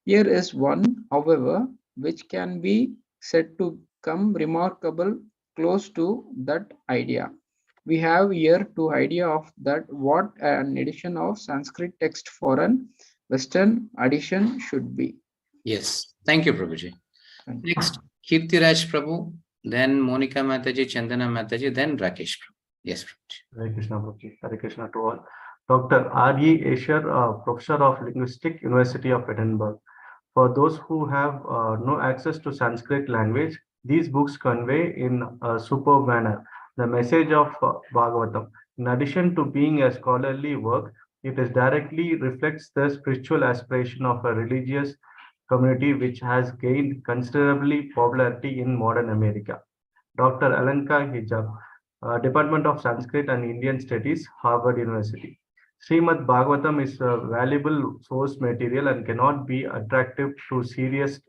Here is one, however, which can be said to come remarkable close to that idea. We have here two idea of that what an edition of Sanskrit text for an Western edition should be. Yes, thank you, Prabhuji. Next, Kirtiraj Prabhu, then Monica Mataji, Chandana Mataji, then Rakesh Prabhu. Yes, Prabhuji. Hare Krishna, Prabhuji. Hare Krishna to all. Dr. R.E. Asher, Professor of Linguistics, University of Edinburgh. For those who have no access to Sanskrit language, these books convey in a superb manner the message of Bhagavatam. In addition to being a scholarly work, it is directly reflects the spiritual aspiration of a religious community which has gained considerably popularity in modern America. Dr. Alanka Hijab, Department of Sanskrit and Indian Studies, Harvard University. Srimad Bhagavatam is a valuable source material and cannot be attractive to serious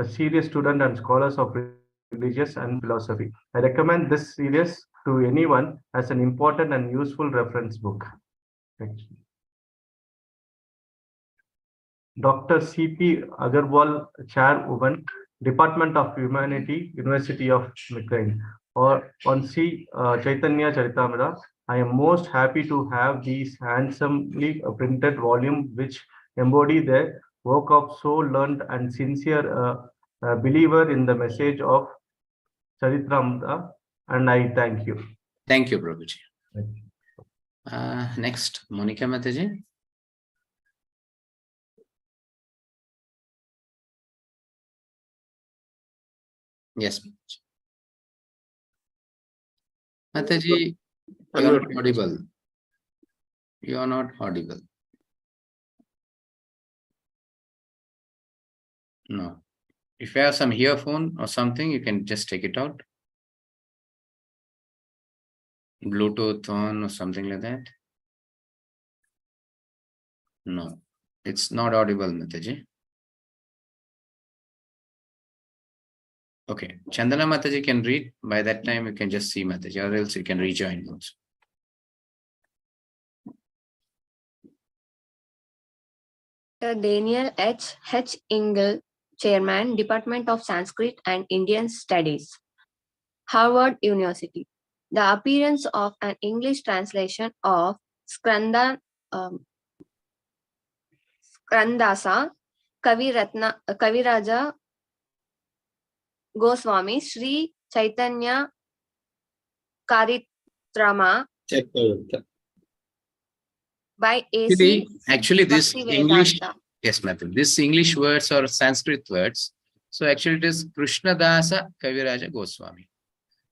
students and scholars of religious and philosophy. I recommend this series to anyone as an important and useful reference book. Thank you. Dr. C.P. Agarwal, Chairwoman, Department of Humanity, University of McLean, or on C. Chaitanya Charitamrita. I am most happy to have these handsomely printed volume which embody the work of so learned and sincere believer in the message of Charitamrita, and I thank you. Thank you, Prabhuji. Next, Monica Mataji. Yes, Mataji, you are not audible. You are not audible. No. If you have some earphone or something, you can just take it out. Bluetooth on or something like that. No, it's not audible, Mataji. Okay, Chandana Mataji can read. By that time, you can just see Mataji, or else you can rejoin also. Daniel H. Ingle, Chairman, Department of Sanskrit and Indian Studies, Harvard University. The appearance of an English translation of Skrandasa Kaviraja Goswami Sri Chaitanya Karitrama by A.C. Actually, this English, Bhaktivedanta. yes, Matthew, this English words or Sanskrit words. So actually, it is Krishnadasa Kaviraja Goswami.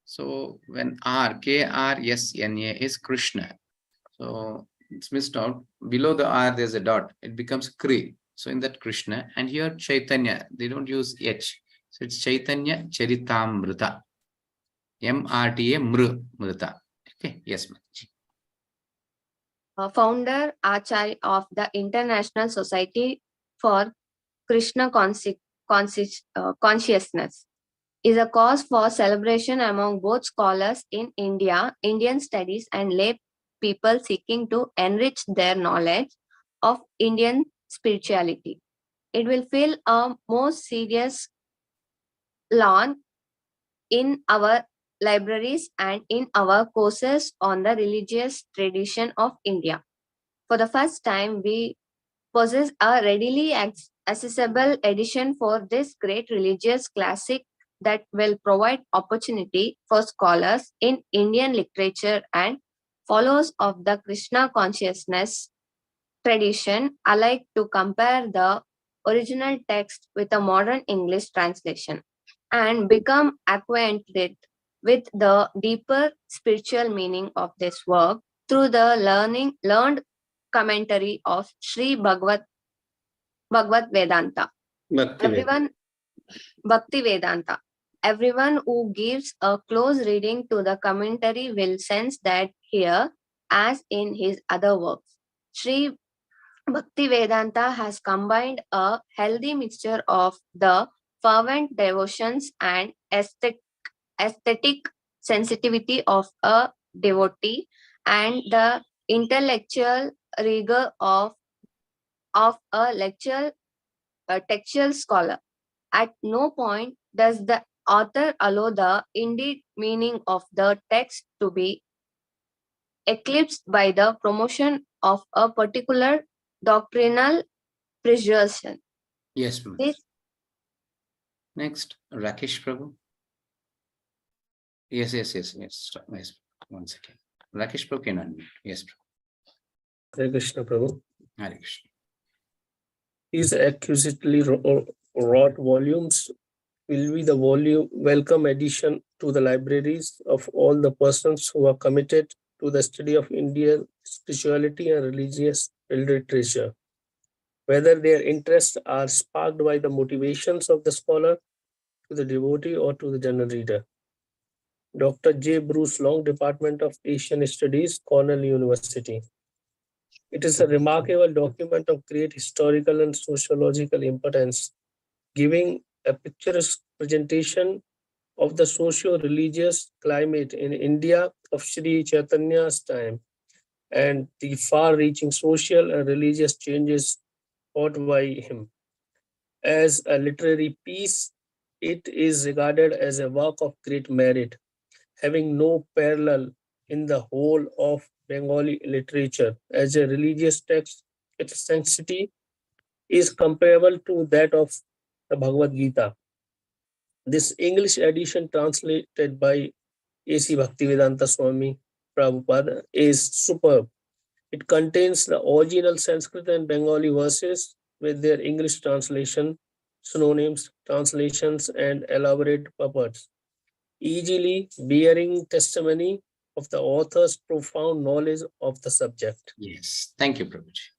So when K-R-S-N-A is Krishna. So it's missed out. Below the R, there's a dot. It becomes Kri. So in that Krishna, and here Chaitanya, they don't use H. So it's Chaitanya Charitamrita. M-R-T-A Mrita. Okay, yes, Mataji. Founder Acharya of the International Society for Krishna Consciousness, is a cause for celebration among both scholars in India, Indian studies, and lay people seeking to enrich their knowledge of Indian spirituality. It will fill a more serious lawn in our libraries and in our courses on the religious tradition of India. For the first time, we possess a readily accessible edition for this great religious classic that will provide opportunity for scholars in Indian literature and followers of the Krishna consciousness tradition alike to compare the original text with a modern English translation and become acquainted with the deeper spiritual meaning of this work through the learned commentary of Sri Bhagavad-Vedanta. Bhaktivedanta. Everyone who gives a close reading to the commentary will sense that here, as in his other works, Sri Bhaktivedanta has combined a healthy mixture of the fervent devotions and aesthetic sensitivity of a devotee and the intellectual rigor of a textual scholar. At no point does the author allow the indeed meaning of the text to be eclipsed by the promotion of a particular doctrinal presumption. Yes, ma'am. Next, Rakesh Prabhu. Yes. Stop. Yes. 1 second. Rakesh Prabhu can unmute. Yes, Prabhu. Hare Krishna, Prabhu. Hare Krishna. These exquisitely wrought volumes will be the welcome addition to the libraries of all the persons who are committed to the study of Indian spirituality and religious literature, whether their interests are sparked by the motivations of the scholar, to the devotee, or to the general reader. Dr. J. Bruce Long, Department of Asian Studies, Cornell University. It is a remarkable document of great historical and sociological importance, giving a picturesque presentation of the socio-religious climate in India of Sri Chaitanya's time and the far-reaching social and religious changes wrought by him. As a literary piece, it is regarded as a work of great merit, having no parallel in the whole of Bengali literature. As a religious text, its sanctity is comparable to that of the Bhagavad-Gita. This English edition, translated by A.C. Bhaktivedanta Swami Prabhupada, is superb. It contains the original Sanskrit and Bengali verses with their English translation, synonyms, translations, and elaborate purports, easily bearing testimony of the author's profound knowledge of the subject. Yes, thank you, Prabhuji.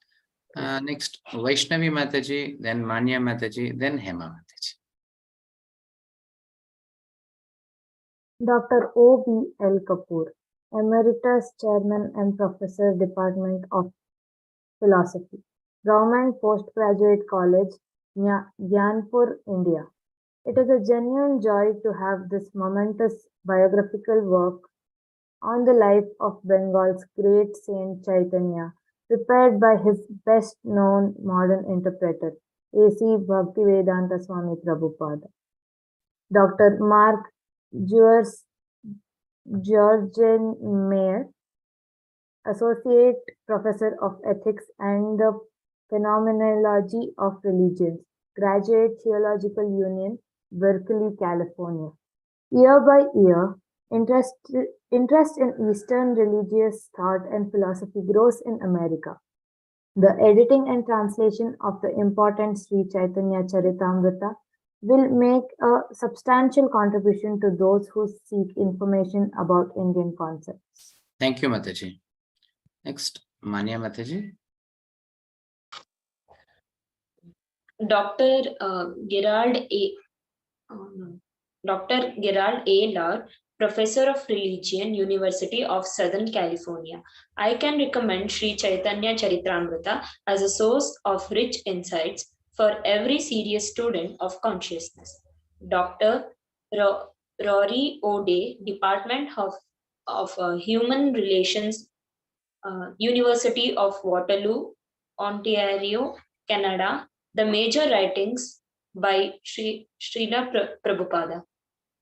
Next, Vaishnavi Mataji, then Manya Mataji, then Hema Mataji. Dr. O.B.L. Kapoor, Emeritus Chairman and Professor, Department of Philosophy, Government Postgraduate College, Gyanpur, India. It is a genuine joy to have this momentous biographical work on the life of Bengal's great Saint Chaitanya, prepared by his best-known modern interpreter, A.C. Bhaktivedanta Swami Prabhupada. Dr. Mark Georgian Mayer, Associate Professor of Ethics and the Phenomenology of Religions, Graduate Theological Union, Berkeley, California. Year by year, interest in Eastern religious thought and philosophy grows in America. The editing and translation of the important Sri Chaitanya Charitamrita will make a substantial contribution to those who seek information about Indian concepts. Thank you, Mataji. Next, Manya Mataji. Dr. Gerald A. Lahr, Professor of Religion, University of Southern California. I can recommend Sri Chaitanya Charitamrita as a source of rich insights for every serious student of consciousness. Dr. Rory O'Day, Department of Human Relations, University of Waterloo, Ontario, Canada. The major writings by Srila Prabhupada.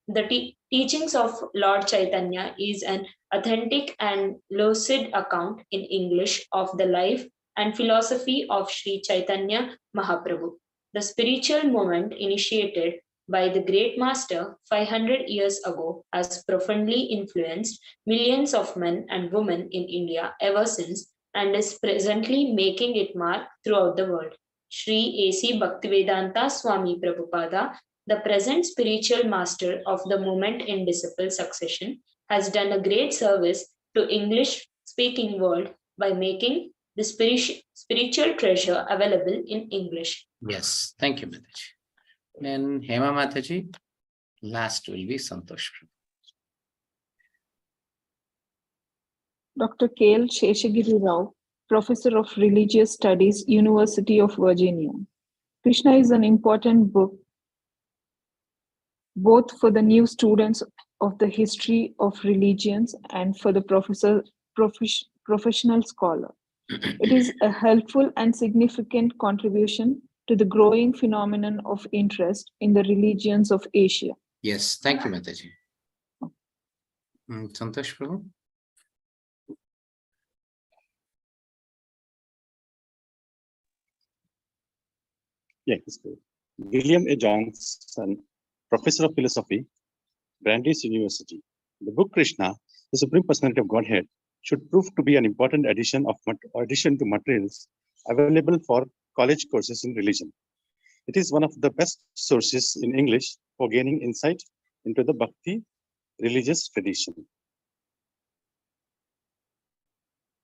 The teachings of Lord Chaitanya is an authentic and lucid account in English of the life and philosophy of Sri Chaitanya Mahaprabhu. The spiritual movement initiated by the great master 500 years ago has profoundly influenced millions of men and women in India ever since and is presently making its mark throughout the world. Sri A.C. Bhaktivedanta Swami Prabhupada, the present spiritual master of the movement in disciple succession, has done a great service to English-speaking world by making the spiritual treasure available in English. Yes, thank you, Mataji. And Hema Mataji, last will be Santosh. Dr. K.L. Sheshagiri Rao, Professor of Religious Studies, University of Virginia. Krishna is an important book both for the new students of the history of religions and for the professional scholar. It is a helpful and significant contribution to the growing phenomenon of interest in the religions of Asia. Yes, thank you, Mataji. Santosh Prabhu. Yes, William A. Johnson, Professor of Philosophy, Brandeis University. The book Krishna, the Supreme Personality of Godhead, should prove to be an important addition to materials available for college courses in religion. It is one of the best sources in English for gaining insight into the Bhakti religious tradition.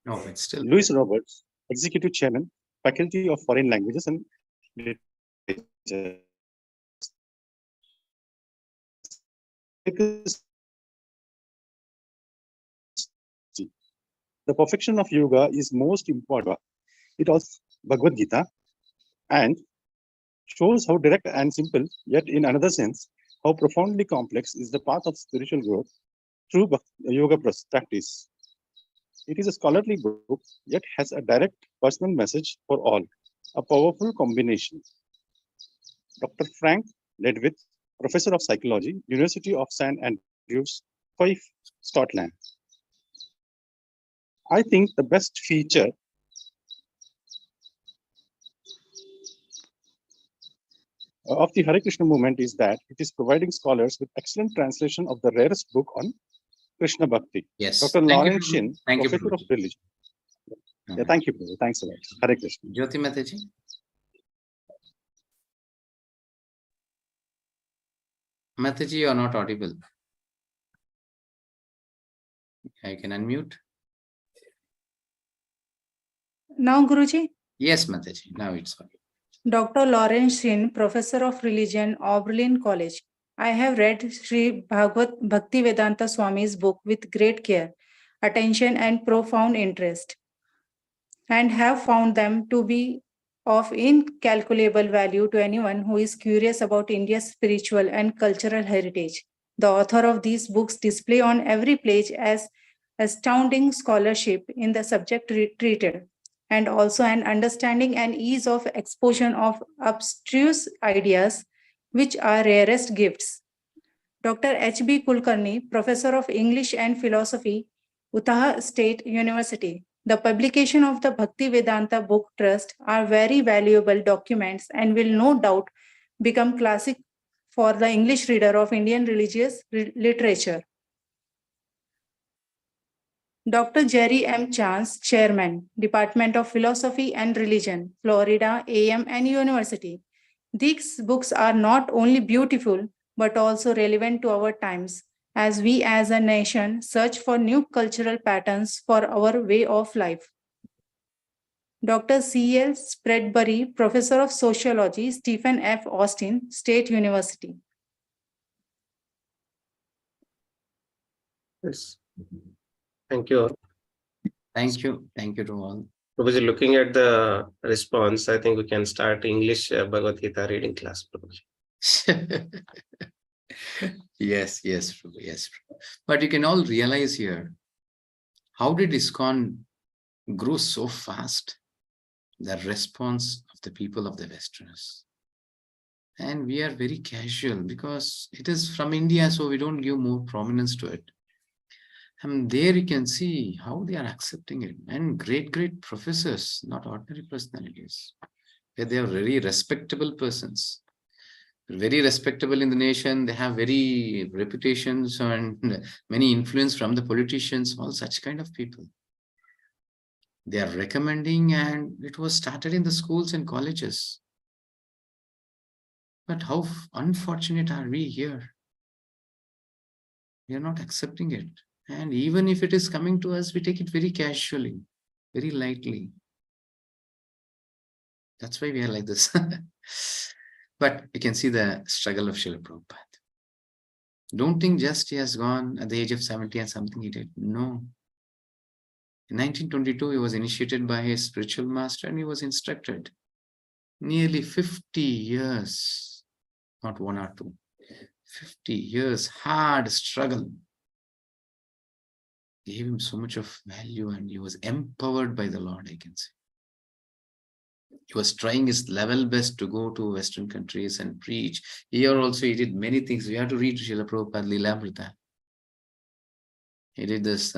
No, it's still Louis Roberts, Executive Chairman, Faculty of Foreign Languages and Literature. The perfection of yoga is most important. It also Bhagavad-Gita and shows how direct and simple, yet in another sense, how profoundly complex is the path of spiritual growth through yoga practice. It is a scholarly book, yet has a direct personal message for all, a powerful combination. Dr. Frank Ledwith, Professor of Psychology, University of St. Andrews, Fife, Scotland. I think the best feature of the Hare Krishna movement is that it is providing scholars with excellent translation of the rarest book on Krishna Bhakti. Yes. Dr. Thank Lawrence you, Shin, thank you, Professor of Religion. Yeah, thank you, brother. Thanks a lot. Hare Krishna. Jyoti Mataji. Mataji, you are not audible. I can unmute. Now, Guruji. Yes, Mataji, now it's fine. Dr. Lawrence Shin, Professor of Religion, Oberlin College. I have read Sri Bhaktivedanta Swami's book with great care, attention and profound interest, and have found them to be of incalculable value to anyone who is curious about India's spiritual and cultural heritage. The author of these books display on every page as astounding scholarship in the subject treated, and also an understanding and ease of exposition of abstruse ideas, which are rarest gifts. Dr. H.B. Kulkarni, Professor of English and Philosophy, Utah State University. The publication of the Bhaktivedanta Book Trust are very valuable documents and will no doubt become classic for the English reader of Indian religious literature. Dr. Jerry M. Chance, Chairman, Department of Philosophy and Religion, Florida A.M.N. University. These books are not only beautiful, but also relevant to our times, as we as a nation search for new cultural patterns for our way of life. Dr. C.L. Spreadbury, Professor of Sociology, Stephen F. Austin, State University. Yes. Thank you. Thank you. Thank you to all. Prabhuji, looking at the response, I think we can start English Bhagavad-Gita reading class, Prabhuji. Yes, yes, Prabhu, yes. But you can all realize here, how did ISKCON grow so fast? The response of the people of the Westerners. And we are very casual because it is from India, so we don't give more prominence to it. And there you can see how they are accepting it. And great, great professors, not ordinary personalities. They are very respectable persons. Very respectable in the nation. They have very reputations and many influence from the politicians, all such kind of people. They are recommending, and it was started in the schools and colleges. But how unfortunate are we here? We are not accepting it. And even if it is coming to us, we take it very casually, very lightly. That's why we are like this. But you can see the struggle of Srila Prabhupada. Don't think just he has gone at the age of 70 and something he did. No. In 1922, he was initiated by his spiritual master and he was instructed. Nearly 50 years, not 1 or 2, 50 years, hard struggle. Gave him so much of value and he was empowered by the Lord, I can say. He was trying his level best to go to Western countries and preach. Here also he did many things. We have to read Srila Prabhupada Leelamrita. He did this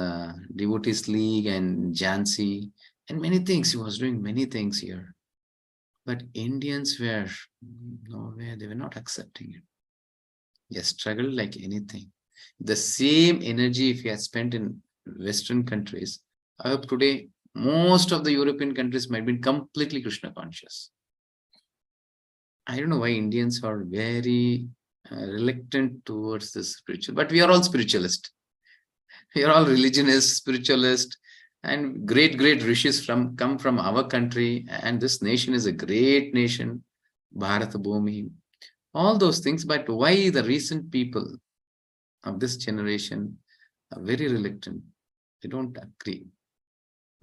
Devotees League and Jhansi and many things. He was doing many things here. But Indians were nowhere. They were not accepting it. He struggled like anything. The same energy if he had spent in Western countries, I hope today most of the European countries might be completely Krishna conscious. I don't know why Indians are very reluctant towards this spiritual, but we are all spiritualists. We are all religionists, spiritualists, and great rishis come from our country, and this nation is a great nation, Bharat Bhumi, all those things. But why the recent people of this generation are very reluctant? They don't agree.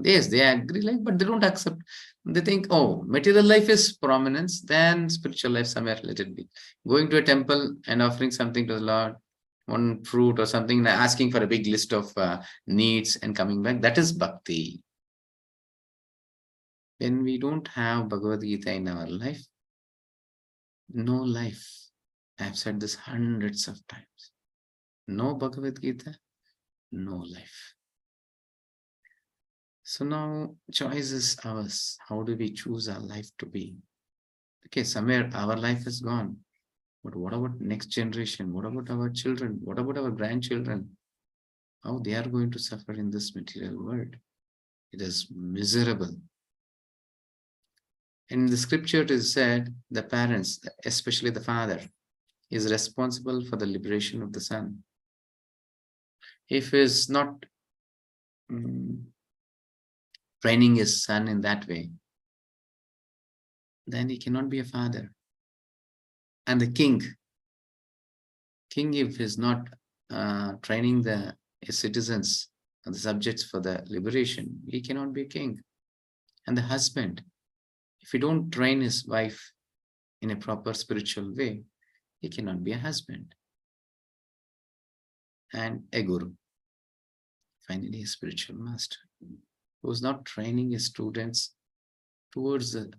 Yes, they agree, but they don't accept. They think, oh, material life is prominence, then spiritual life somewhere, let it be. Going to a temple and offering something to the Lord, one fruit or something, and asking for a big list of needs and coming back, that is bhakti. When we don't have Bhagavad-Gita in our life, no life. I have said this hundreds of times. No Bhagavad-Gita, no life. So now choice is ours. How do we choose our life to be? Okay, somewhere our life is gone. But what about next generation? What about our children? What about our grandchildren? How they are going to suffer in this material world? It is miserable. In the scripture it is said, the parents, especially the father, is responsible for the liberation of the son. If he is not training his son in that way, then he cannot be a father. And the king, if he is not training his citizens and the subjects for the liberation, he cannot be a king. And the husband, if he don't train his wife in a proper spiritual way, he cannot be a husband. And a guru, finally a spiritual master, who is not training his students towards the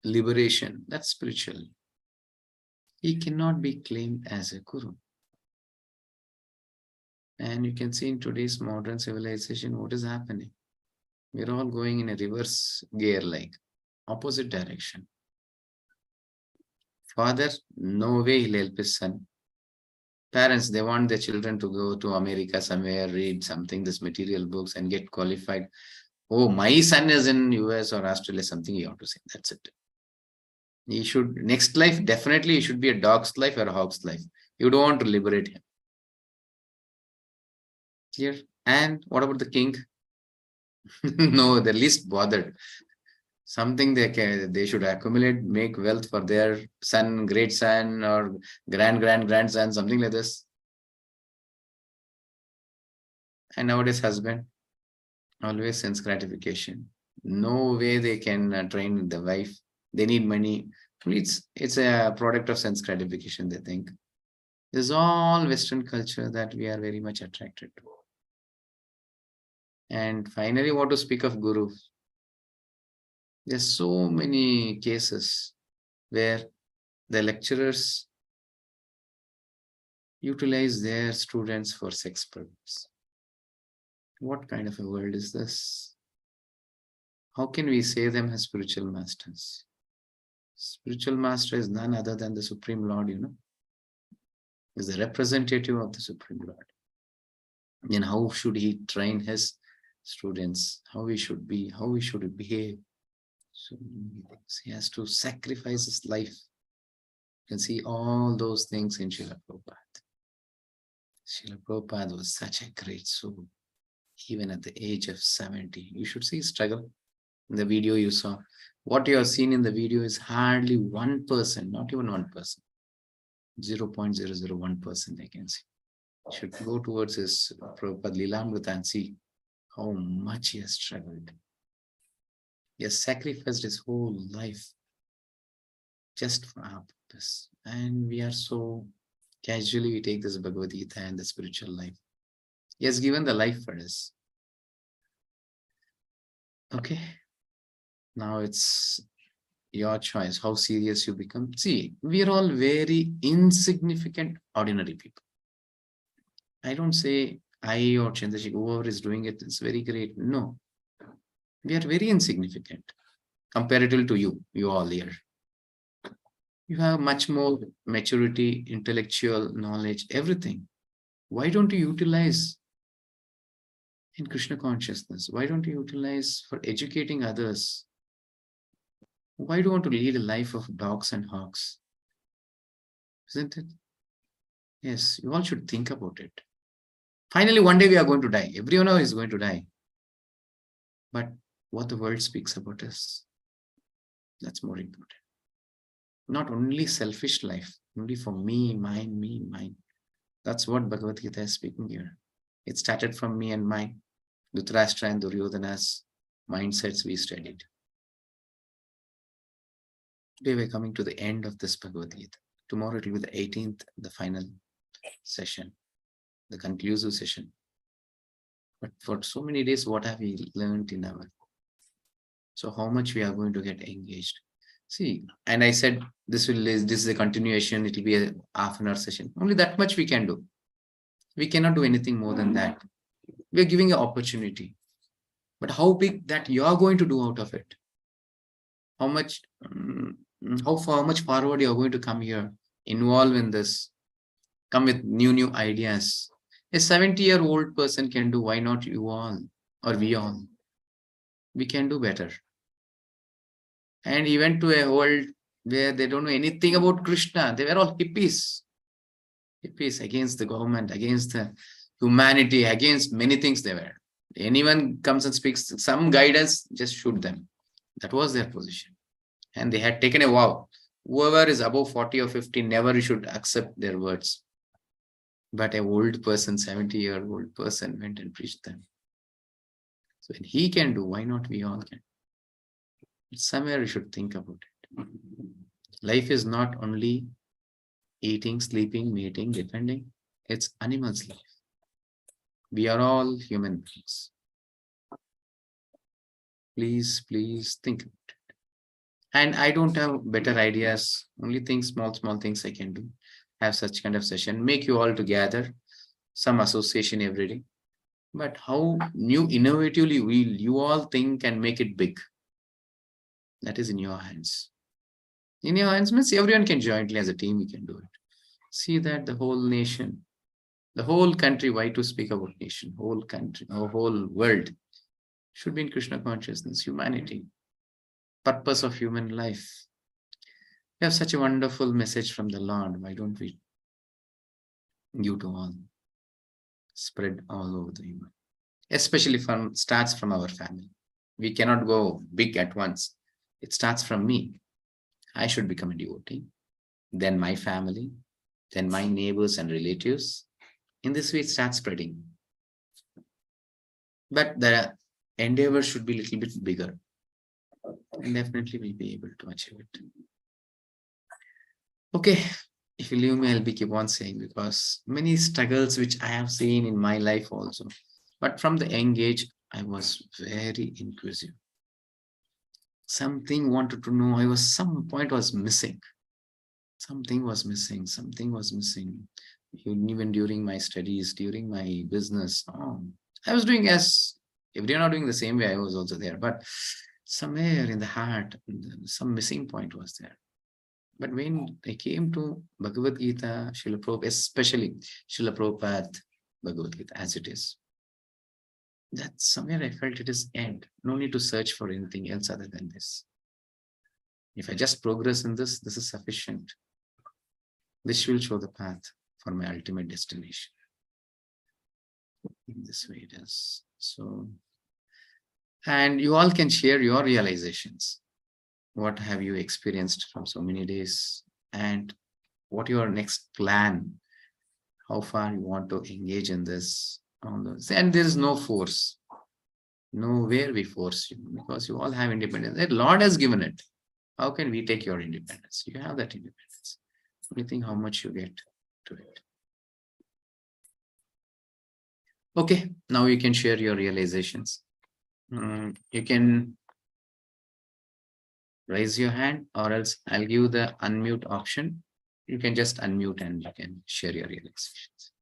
liberation, that's spiritual. He cannot be claimed as a guru. And you can see in today's modern civilization what is happening. We're all going in a reverse gear, like opposite direction. Father, no way he'll help his son. Parents, they want their children to go to America somewhere, read something, this material books and get qualified. Oh, my son is in US or Australia, something you have to say. That's it. He should, next life, definitely he should be a dog's life or a hog's life. You don't want to liberate him. Clear? And what about the king? No, they're least bothered. Something they should accumulate, make wealth for their son, great son, or grandson, something like this. And nowadays, husband, always sense gratification. No way they can train the wife. They need money. It's a product of sense gratification, they think. This is all Western culture that we are very much attracted to. And finally, what to speak of guru? There's so many cases where the lecturers utilize their students for sex purpose. What kind of a world is this? How can we say them as spiritual masters? Spiritual master is none other than the Supreme Lord, is the representative of the Supreme Lord. Then how should he train his students, how we should be, how we should behave. So many things. He has to sacrifice his life. You can see all those things in Srila Prabhupada. Srila Prabhupada was such a great soul. Even at the age of 70, you should see his struggle. In the video you saw, what you have seen in the video is hardly 1%, not even 1%. 0.001% I can see. You should go towards his Prabhupada Lilamrita and see how much he has struggled. He has sacrificed his whole life just for our purpose. And we are so casually, we take this Bhagavad-Gita and the spiritual life. He has given the life for us. Okay. Now it's your choice, how serious you become. See, we are all very insignificant, ordinary people. I don't say I or Chandrasekhar, whoever is doing it, is very great. No. We are very insignificant comparative to you all here. You have much more maturity, intellectual knowledge, everything. Why don't you utilize in Krishna consciousness? Why don't you utilize for educating others? Why do you want to lead a life of dogs and hogs? Isn't it? Yes, you all should think about it. Finally, one day we are going to die. Everyone is going to die. But what the world speaks about us, that's more important. Not only selfish life, only for me, mine. That's what Bhagavad-Gita is speaking here. It started from me and mine. Dhritarashtra and Duryodhana's mindsets we studied. Today we're coming to the end of this Bhagavad-Gita. Tomorrow it will be the 18th, the final session, the conclusive session. But for so many days, what have we learned in our? So how much we are going to get engaged? See, and I said this is a continuation. It will be a half-an-hour session. Only that much we can do. We cannot do anything more than that. We are giving an opportunity. But how big that you are going to do out of it? How much forward you are going to come here, involve in this, come with new ideas. A 70-year-old person can do, why not you all or we all? We can do better. And he went to a world where they don't know anything about Krishna. They were all hippies. Hippies against the government, against the humanity, against many things they were. Anyone comes and speaks some guidance, just shoot them. That was their position. And they had taken a vow. Whoever is above 40 or 50, never should accept their words. But an old person, 70-year-old person went and preached them. So when he can do, why not we all can? Somewhere we should think about it. Life is not only eating, sleeping, mating, defending. It's animals' life. We are all human beings. Please think about it. And I don't have better ideas. Only things, small things I can do. Have such kind of session. Make you all together. Some association every day. But how new, innovatively will you all think and make it big? That is in your hands. In your hands means everyone can jointly as a team, we can do it. See that the whole nation, the whole country, why to speak about nation, whole country, our whole world should be in Krishna consciousness, humanity, purpose of human life. We have such a wonderful message from the Lord. Why don't we give to all? Spread all over the human. Especially starts from our family. We cannot go big at once. It starts from me. I should become a devotee. Then my family. Then my neighbors and relatives. In this way, it starts spreading. But the endeavor should be a little bit bigger. And definitely we'll be able to achieve it. Okay. If you leave me, I'll keep on saying, because many struggles which I have seen in my life also. But from the young age, I was very inquisitive. Something wanted to know. Some point was missing. Something was missing. Even during my studies, during my business, I was doing as everyone are doing the same way. I was also there, but somewhere in the heart, some missing point was there. But when I came to Bhagavad-Gita, Srila Prabhupada, especially Srila Prabhupada Bhagavad-Gita as it is, that somewhere I felt it is end. No need to search for anything else other than this. If I just progress in this, this is sufficient. This will show the path for my ultimate destination. In this way it is. So, and you all can share your realizations. What have you experienced from so many days, and what your next plan? How far you want to engage in this? And there is no force. Nowhere we force you, because you all have independence. The Lord has given it. How can we take your independence? You have that independence. Only thing how much you get to it. Okay, now you can share your realizations. You can raise your hand, or else I'll give the unmute option. You can just unmute and you can share your realizations.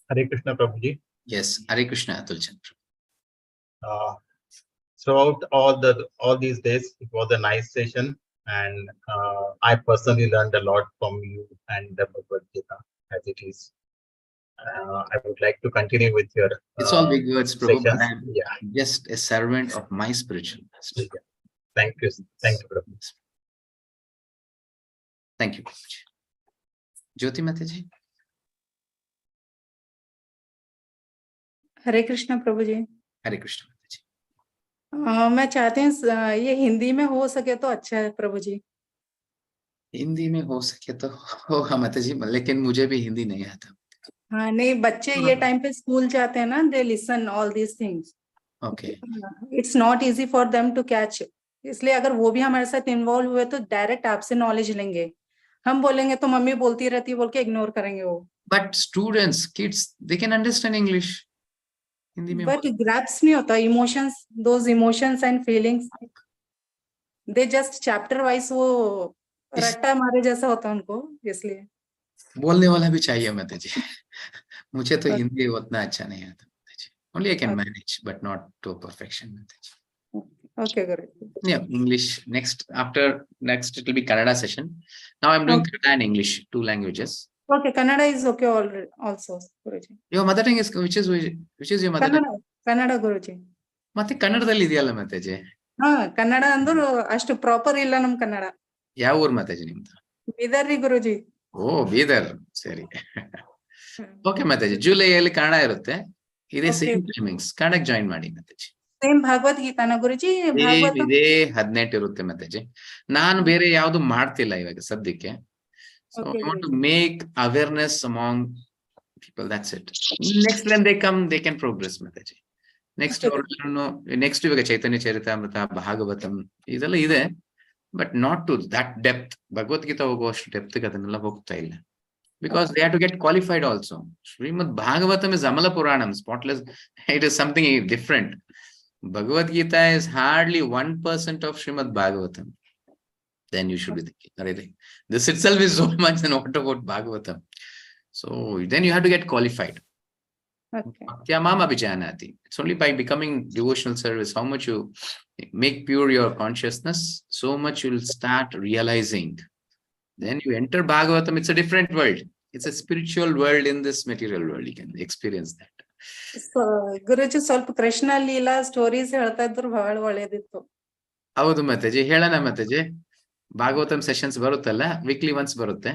Hare Krishna, Prabhuji. Yes, Hare Krishna, Atul Chandra. Throughout all these days, it was a nice session, and I personally learned a lot from you and the Bhagavad-Gita as it is. I would like to continue with your it's all big words, Prabhu, but sessions. I'm just a servant of my spiritual master. Thank you, Prabhu. Thank you, Prabhuji. Jyoti Mataji. हरे कृष्ण प्रभु जी। हरे कृष्ण माताजी। मैं चाहते हैं ये हिंदी में हो सके तो अच्छा है प्रभु जी। हिंदी में हो सके तो होगा माताजी, लेकिन मुझे भी हिंदी नहीं आता। हाँ नहीं, बच्चे ये टाइम पे स्कूल जाते हैं ना, they listen all these things. Okay, it's not easy for them to catch, इसलिए अगर वो भी हमारे साथ इन्वॉल्व हुए तो डायरेक्ट आपसे नॉलेज लेंगे। हम बोलेंगे तो मम्मी बोलती रहती है बोल के इग्नोर करेंगे वो। But students, kids, they can understand English. Hindi में बट ग्रैप्स नहीं होता emotions, those emotions and feelings, they just chapter wise वो रट्टा मारे जैसा होता है उनको, इसलिए बोलने वाला भी चाहिए माताजी। मुझे तो हिंदी उतना अच्छा नहीं आता माताजी। Only I can manage, but not to perfection माताजी। Okay, great. Yeah, English next. After next, it will be Kannada session. Now I'm doing Kannada and English, 2 languages. Okay, Kannada is okay already also, Guruji. Your mother tongue is which is your mother tongue? Kannada Guruji. ಮತ್ತೆ ಕನ್ನಡದಲ್ಲಿ ಇದೆಯಲ್ಲ ಮಾತಾಜಿ? ಹಾ, ಕನ್ನಡ ಅಂದ್ರು ಅಷ್ಟು proper ಇಲ್ಲ ನಮ್ ಕನ್ನಡ. ಯಾವ ಊರ್ ಮಾತಾಜಿ ನಿಮ್ದು? ಬೀದರ್ ರೀ ಗುರುಜಿ. ಓ ಬೀದರ್, ಸರಿ. ಓಕೆ ಮಾತಾಜಿ, ಜುಲೈಯಲ್ಲಿ ಕನ್ನಡ ಇರುತ್ತೆ. ಇದೇ ಸೇಮ್ ಟೈಮಿಂಗ್ಸ್, ಕನ್ನಡಕ್ಕೆ ಜಾಯಿನ್ ಮಾಡಿ ಮಾತಾಜಿ. ಸೇಮ್ ಭಗವದ್ಗೀತಾನ ಗುರುಜಿ? ಇದೇ 18 ಇರುತ್ತೆ ಮಾತಾಜಿ. ನಾನು ಬೇರೆ ಯಾವ್ದು ಮಾಡ್ತಿಲ್ಲ ಇವಾಗ ಸದ್ಯಕ್ಕೆ. So I want to make awareness among people, that's it. Next when they come, they can progress Mataji. Next ಇವಾಗ ಚೈತನ್ಯ ಚರಿತಾಮೃತ, ಭಾಗವತಂ ಇದೆಲ್ಲ ಇದೆ, but not to that depth. Bhagavad Gita ಹೋಗುವಷ್ಟು ಡೆಪ್ತ್ ಅದನ್ನೆಲ್ಲ ಹೋಗ್ತಾ ಇಲ್ಲ, because they have to get qualified also. Shrimad Bhagavatam is ಅಮಲ ಪುರಾಣಂ, spotless. It is something different. Bhagavad-Gita is hardly 1% of Srimad Bhagavatam. Then you should be thinking, this itself is so much, and what about Bhagavatam? So then you have to get qualified. It's only by becoming devotional service, how much you make pure your consciousness, so much you'll start realizing. Then you enter Bhagavatam, it's a different world. It's a spiritual world in this material world. You can experience that. ಗುರುಜಿ ಸ್ವಲ್ಪ Krishna Leela stories ಹೇಳ್ತಾ ಇದ್ರು, ಬಹಳ ಒಳ್ಳೇದಿತ್ತು. ಹೌದು ಮಾತಾಜಿ, ಹೇಳೋಣ Mataji. Bhagavatam sessions ಬರುತ್ತಲ್ಲ, weekly once ಬರುತ್ತೆ,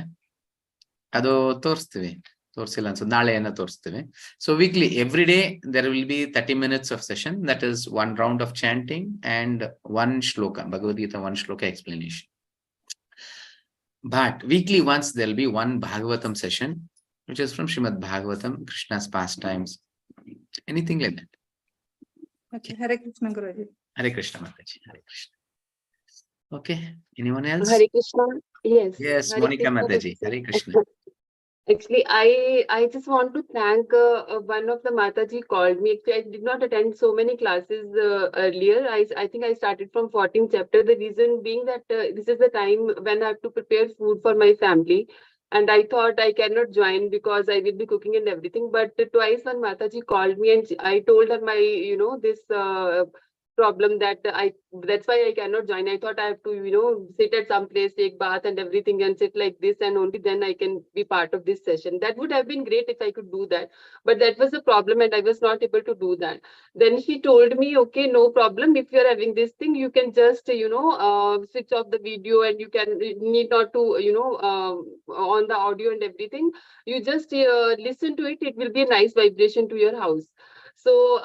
ಅದು ತೋರಿಸ್ತೀವಿ. ತೋರಿಸಿಲ್ಲ ಅನ್ಸೋ, ನಾಳೆ ಏನೋ ತೋರಿಸ್ತೀವಿ. So weekly every day there will be 30 minutes of session, that is 1 round of chanting and 1 shloka, Bhagavad-Gita 1 shloka explanation. But weekly once there will be 1 Bhagavatam session, which is from Srimad Bhagavatam, Krishna's pastimes, anything like that. Okay, Hare Krishna Guruji. Hare Krishna Mataji, Hare Krishna. Okay, anyone else? Hare Krishna. Yes. Yes, Hare Monica Krishna. Mataji, Hare Krishna. Actually, I just want to thank one of the Mataji called me. Actually, I did not attend so many classes earlier. I think I started from 14th chapter. The reason being that this is the time when I have to prepare food for my family. And I thought I cannot join because I will be cooking and everything. But twice when Mataji called me and I told her my, this problem that that's why I cannot join. I thought I have to, sit at some place, take bath and everything and sit like this, and only then I can be part of this session. That would have been great if I could do that. But that was the problem and I was not able to do that. Then he told me, okay, no problem. If you're having this thing, you can just, switch off the video and you can need not to, on the audio and everything. You just listen to it. It will be a nice vibration to your house. So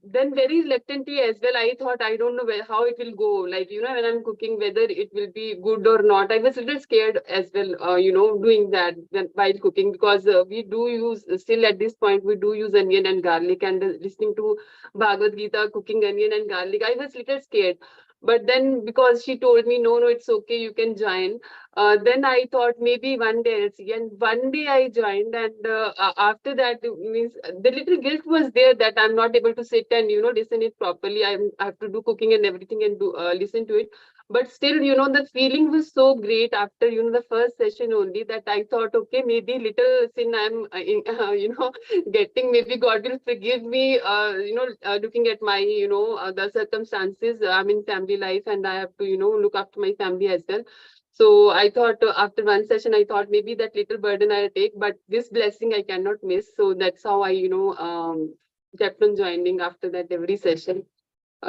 then very reluctantly as well, I thought, I don't know how it will go. Like, when I'm cooking, whether it will be good or not. I was a little scared as well, doing that while cooking, because we do use, still at this point, we do use onion and garlic, and listening to Bhagavad-Gita, cooking onion and garlic, I was a little scared. But then because she told me, no, it's okay, you can join. Then I thought maybe one day I'll see. And one day I joined, and after that, means the little guilt was there that I'm not able to sit and listen it properly. I have to do cooking and everything and do listen to it. But still, the feeling was so great after the first session only, that I thought, okay, maybe little sin I'm getting, maybe God will forgive me. Looking at my the circumstances. I'm in family life and I have to look after my family as well. So I thought after one session, I thought maybe that little burden I'll take, but this blessing I cannot miss. So that's how I, kept on joining after that every session.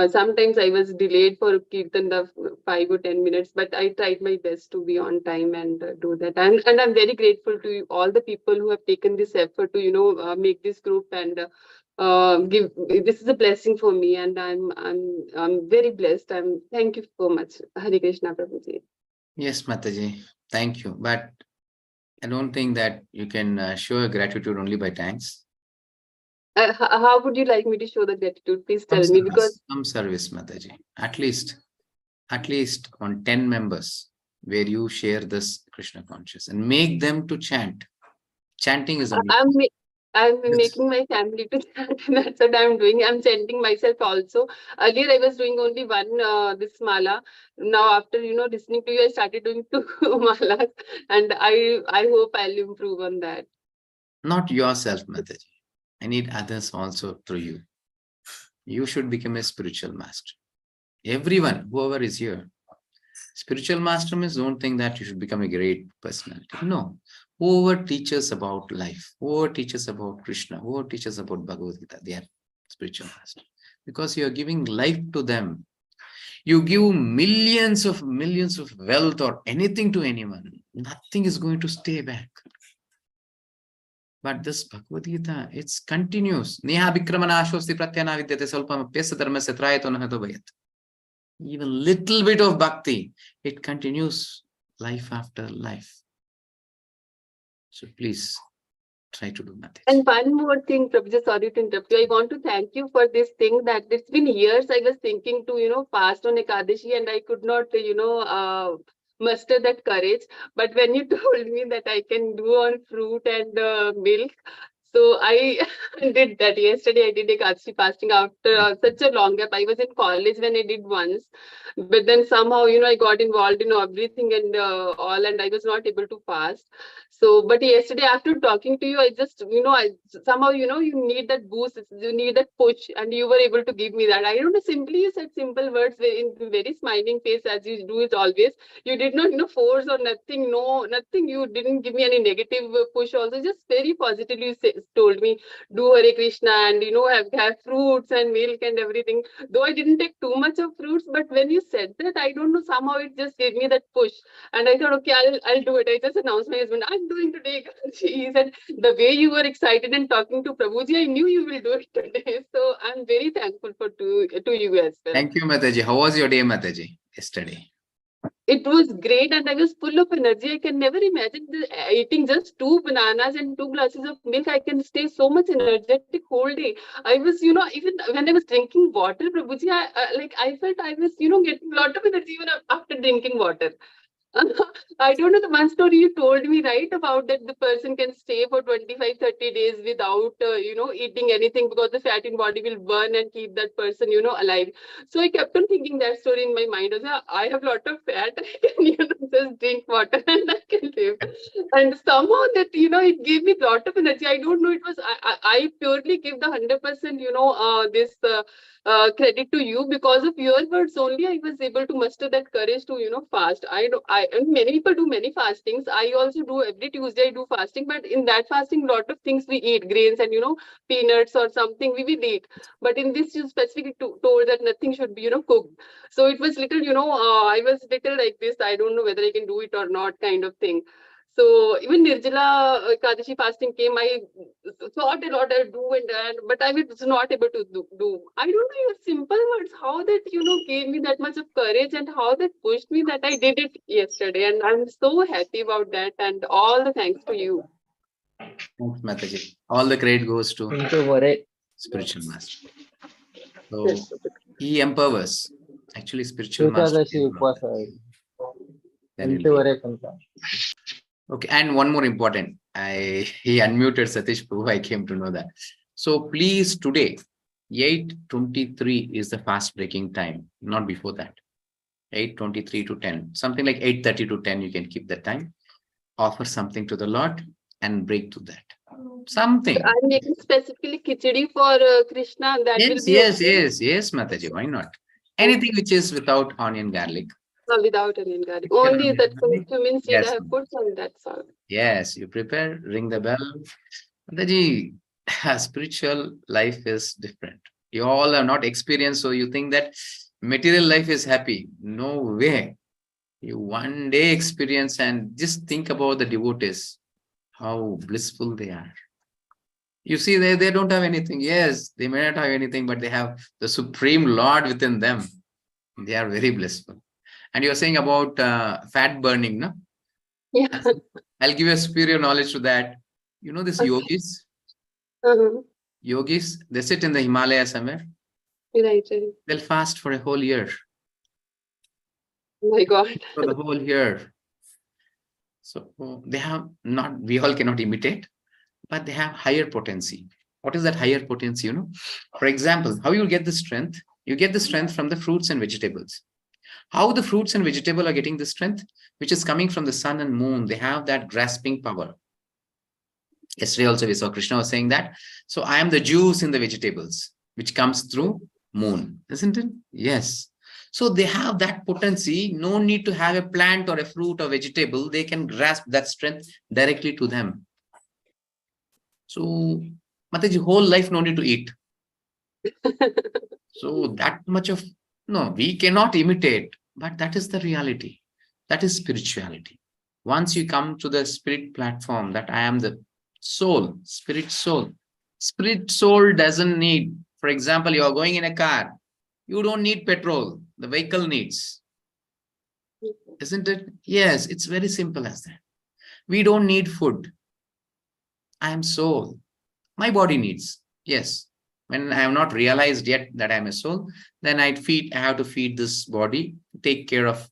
Sometimes I was delayed for Kirtan of 5 or 10 minutes, but I tried my best to be on time and do that. And I'm very grateful to all the people who have taken this effort to, make this group and give. This is a blessing for me, and I'm very blessed. Thank you so much. Hare Krishna, Prabhuji. Yes, Mataji, thank you. But I don't think that you can show gratitude only by thanks. How would you like me to show the gratitude? Please tell me, because Some service, Mataji. At least on 10 members where you share this Krishna conscious and make them to chant. Chanting is I'm making my family to chant. That's what I'm doing. I'm chanting myself also. Earlier I was doing only one this mala. Now after listening to you, I started doing 2 malas, and I hope I'll improve on that. Not yourself, Mataji. I need others also through you. You should become a spiritual master. Everyone, whoever is here, spiritual master means don't think that you should become a great personality. No. Whoever teaches about life, whoever teaches about Krishna, whoever teaches about Bhagavad-Gita, they are spiritual master. Because you are giving life to them. You give millions of wealth or anything to anyone, nothing is going to stay back. But this Bhagavad-Gita, it's continuous. Even little bit of bhakti, it continues life after life. So please try to do nothing. And one more thing, Prabhuji, sorry to interrupt you. I want to thank you for this thing that it's been years I was thinking to, fast on Ekadashi, and I could not, muster that courage. But when you told me that I can do on fruit and milk, so I did that. Yesterday I did Ekadashi fasting after such a long gap. I was in college when I did once, but then somehow, I got involved in everything and all, and I was not able to fast. So, but yesterday after talking to you, I just, I somehow, you need that boost, you need that push, and you were able to give me that. I don't know, simply you said simple words in very smiling face as you do it always. You did not, force or nothing, nothing. You didn't give me any negative push also, just very positively you told me, do Hare Krishna and, have fruits and milk and everything. Though I didn't take too much of fruits, but when you said that, I don't know, somehow it just gave me that push. And I thought, okay, I'll do it. I just announced my husband, I'm doing today. He said, the way you were excited and talking to Prabhuji, I knew you will do it today. So I'm very thankful to you as well. Thank you, Mataji. How was your day, Mataji, yesterday? It was great and I was full of energy. I can never imagine eating just 2 bananas and 2 glasses of milk. I can stay so much energetic whole day. I was, even when I was drinking water, Prabhuji, I felt I was, getting a lot of energy even after drinking water. I don't know, the one story you told me, right, about that the person can stay for 25-30 days without, eating anything because the fat in body will burn and keep that person, alive. So I kept on thinking that story in my mind. I was like, I have a lot of fat. I can, just drink water and I can live. And somehow that, it gave me a lot of energy. I don't know, it was, I purely give the 100%, this credit to you. Because of your words only, I was able to muster that courage to, fast. And many people do many fastings. I also do every Tuesday, I do fasting, but in that fasting, lot of things we eat, grains and, peanuts or something we will eat. But in this, you specifically told that nothing should be, cooked. So it was little, I was little like this. I don't know whether I can do it or not kind of thing. So even Nirjala Ekadashi fasting came, I thought a lot I do but I was not able to do. I don't know your simple words, how that, gave me that much of courage and how that pushed me that I did it yesterday. And I'm so happy about that, and all the thanks to you. Thanks, Mataji. All the credit goes to spiritual master. So he empowers. Actually, spiritual master. Okay, and one more important. He unmuted Satish Prabhu. I came to know that. So please, today, 8:23 is the fast breaking time, not before that. 8:23 to 10, something like 8:30 to 10. You can keep that time. Offer something to the Lord and break to that. Something. I'm making specifically khichdi for Krishna. That will be yes, Mataji. Why not? Anything which is without onion garlic. Without onion garlic. Only that cumin seed I have put, and that's all. Yes, you prepare, ring the bell. Mataji, spiritual life is different. You all are not experienced, so you think that material life is happy. No way. You one day experience and just think about the devotees, how blissful they are. You see, they don't have anything. Yes, they may not have anything, but they have the Supreme Lord within them. They are very blissful. And you're saying about fat burning, no? Yeah. I'll give you a superior knowledge to that. You know this yogis? Yogis, they sit in the Himalaya somewhere. Right. They'll fast for a whole year. Oh my God. For the whole year. So they have not, we all cannot imitate, but they have higher potency. What is that higher potency, For example, how you get the strength? You get the strength from the fruits and vegetables. How the fruits and vegetable are getting the strength, which is coming from the sun and moon. They have that grasping power. Yesterday also we saw Krishna was saying that. So I am the juice in the vegetables, which comes through moon, isn't it? Yes. So they have that potency. No need to have a plant or a fruit or vegetable. They can grasp that strength directly to them. So Mataji, whole life no need to eat. So that much of, no, we cannot imitate, but that is the reality. That is spirituality. Once you come to the spirit platform, that I am the soul, spirit soul. Spirit soul doesn't need, for example, you are going in a car. You don't need petrol. The vehicle needs. Isn't it? Yes, it's very simple as that. We don't need food. I am soul. My body needs. Yes. When I have not realized yet that I am a soul, then I have to feed this body, take care of,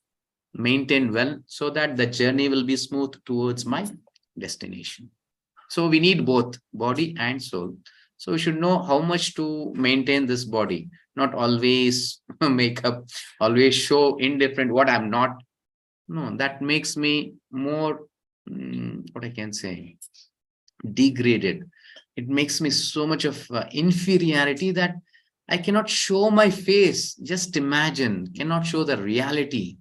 maintain well, so that the journey will be smooth towards my destination. So we need both body and soul. So we should know how much to maintain this body, not always make up, always show indifferent what I'm not. No, that makes me more, what I can say, degraded. It makes me so much of inferiority that I cannot show my face. Just imagine, cannot show the reality.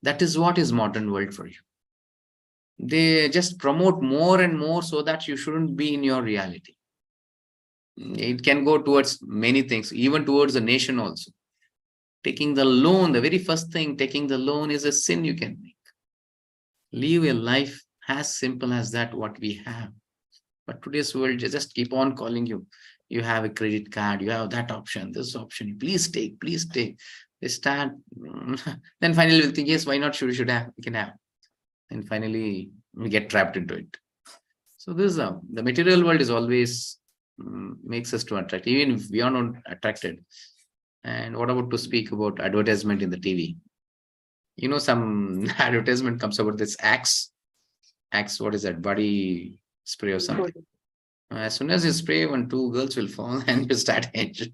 That is what is modern world for you. They just promote more and more so that you shouldn't be in your reality. It can go towards many things, even towards the nation also. Taking the loan, the very first thing, taking the loan is a sin you can make. Live a life as simple as that, what we have. But today's world just keep on calling you. You have a credit card, you have that option, this option. Please take, please take. They start. Then finally we'll think, yes, why not? We should have, we can have. And finally we get trapped into it. So this is the material world is always makes us to attract, even if we are not attracted. And what about to speak about advertisement in the TV? You know, some advertisement comes about this Axe, what is that? Body spray or something. As soon as you spray, 2 girls will fall and you start enjoying.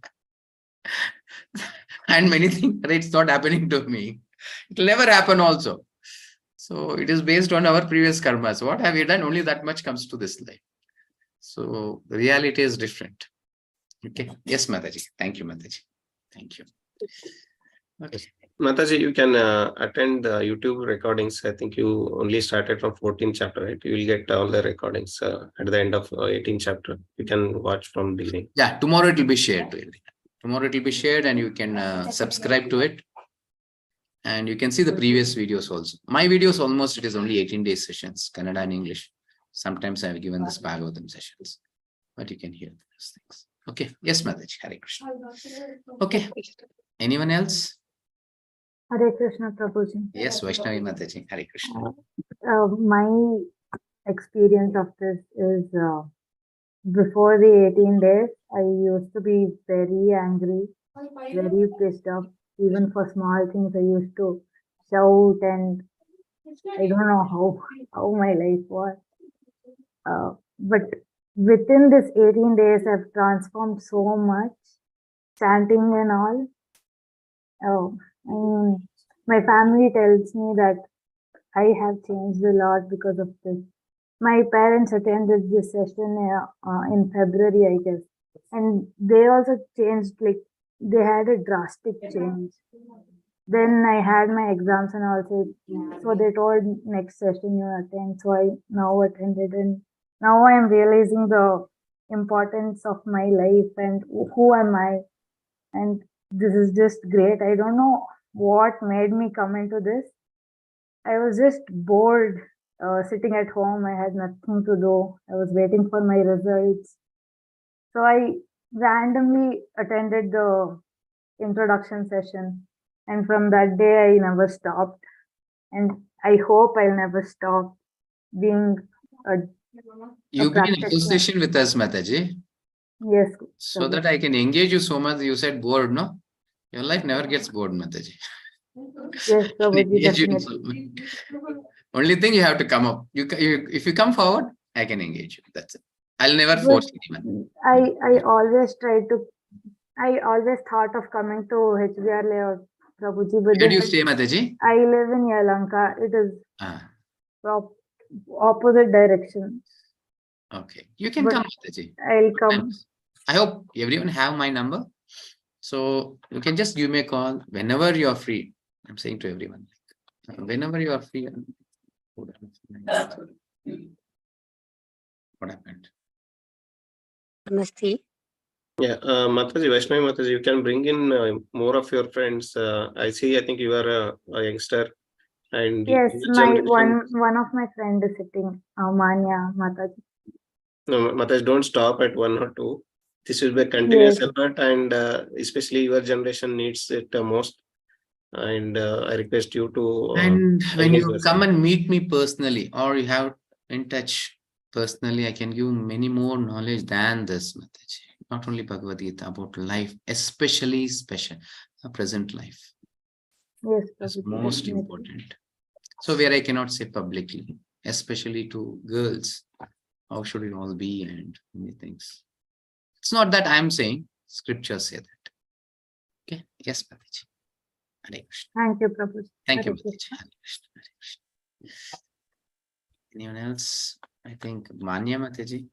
And many things, it's not happening to me. It will never happen also. So it is based on our previous karmas. What have you done? Only that much comes to this life. So the reality is different. Okay. Yes, Mataji. Thank you, Mataji. Thank you. Okay. Mataji, you can attend the YouTube recordings. I think you only started from 14th chapter, right? You will get all the recordings at the end of 18th chapter. You can watch from beginning. Yeah, tomorrow it will be shared to everyone. Tomorrow it will be shared and you can subscribe to it. And you can see the previous videos also. My videos almost, it is only 18 days sessions, Kannada and English. Sometimes I have given this Bhagavatam sessions, but you can hear those things. Okay. Yes, Mataji. Hare Krishna. Okay. Anyone else? Hare Krishna, Prabhuji. Yes, Vaishnavi Mataji. Hare Krishna. My experience of this is before the 18 days, I used to be very angry, very pissed off. Even for small things, I used to shout, and I don't know how my life was. But within this 18 days, I've transformed so much, chanting and all. My family tells me that I have changed a lot because of this. My parents attended this session in February, I guess, and they also changed, like they had a drastic change. Then I had my exams and also, so they told next session you attend. So I now attended, and now I am realizing the importance of my life and who am I. And this is just great. I don't know what made me come into this. I was just bored, sitting at home. I had nothing to do. I was waiting for my results. So I randomly attended the introduction session. And from that day, I never stopped. And I hope I'll never stop being You be in association with us, Mataji. Yes. So that I can engage you so much. You said bored, no? Your life never gets bored, Mataji. Yes, Prabhuji, Only thing you have to come up. If you come forward, I can engage you. That's it. I'll never force anyone. I always thought of coming to HBR layout, Prabhuji. But Where do you stay, Mataji? I live in Yalanka. It is opposite direction. Okay. You can come, Mataji. I'll come. I hope everyone have my number. So you can just give me a call whenever you are free. I'm saying to everyone, whenever you are free. What happened? Namaste. Yeah, Mataji, Vaishnavi Mataji, you can bring in more of your friends. I think you are a youngster. And yes, one of my friends is sitting, Manya Mataji. No, Mataji, don't stop at 1 or 2. This will be a continuous effort, and especially your generation needs it most. And I request you to. And when you come and meet me personally, or you have in touch personally, I can give many more knowledge than this, Mataji. Not only Bhagavad-Gita, about life, especially the present life. Yes, that's most important. So where I cannot say publicly, especially to girls, how should it all be and many things. It's not that I'm saying, scriptures say that. Okay, yes, Mataji. Hare Krishna. Thank you, Prabhu. Thank you, Mataji. Hare Krishna. Hare Krishna. Anyone else? I think Manya Mataji.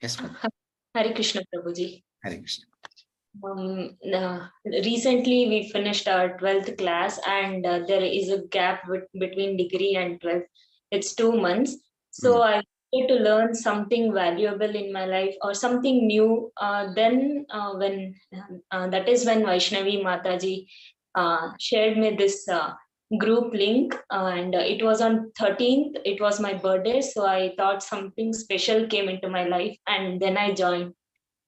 Yes, Mataji. Hare Krishna, Prabhuji. Hare Krishna. Recently we finished our 12th class, and there is a gap between degree and 12th. It's 2 months. So I wanted to learn something valuable in my life or something new. Then that is when Vaishnavi Mataji shared me this group link, and it was on 13th. It was my birthday, so I thought something special came into my life, and then I joined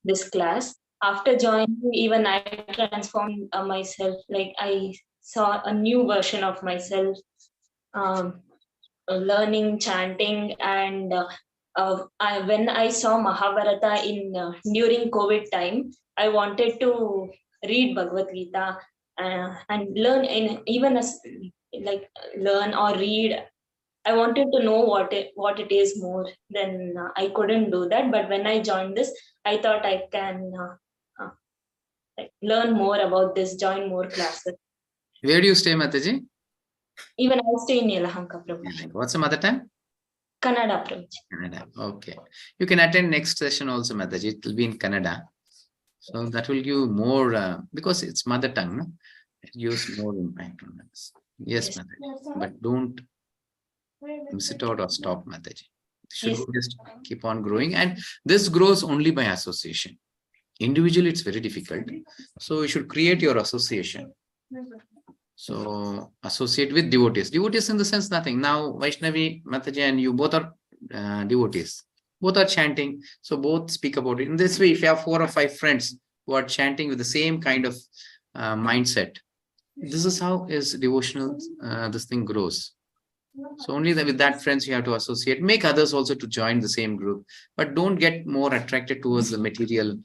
this class. After joining, even I transformed myself. Like I saw a new version of myself, learning, chanting, and when I saw Mahabharata during COVID time, I wanted to read Bhagavad-Gita and learn even like learn or read. I wanted to know what it is more. Then I couldn't do that. But when I joined this, I thought I can like learn more about this, join more classes. Where do you stay, Mataji? Even I stay in Yelahanka, Prabhu. What's the mother tongue? Kannada, Prabhu. Kannada. Okay. You can attend next session also, Mataji. It will be in Kannada. So that will give more, because it's mother tongue, no? It gives more impact on us. Yes, Mataji. But don't miss it out or stop, Mataji. You should just keep on growing. And this grows only by association. Individually, it's very difficult. So you should create your association. So associate with devotees. Devotees in the sense nothing. Now Vaishnavi, Mataji and you both are devotees. Both are chanting. So both speak about it. In this way, if you have 4 or 5 friends who are chanting with the same kind of mindset, this is how is devotional, this thing grows. So only with that friends you have to associate. Make others also to join the same group. But don't get more attracted towards the material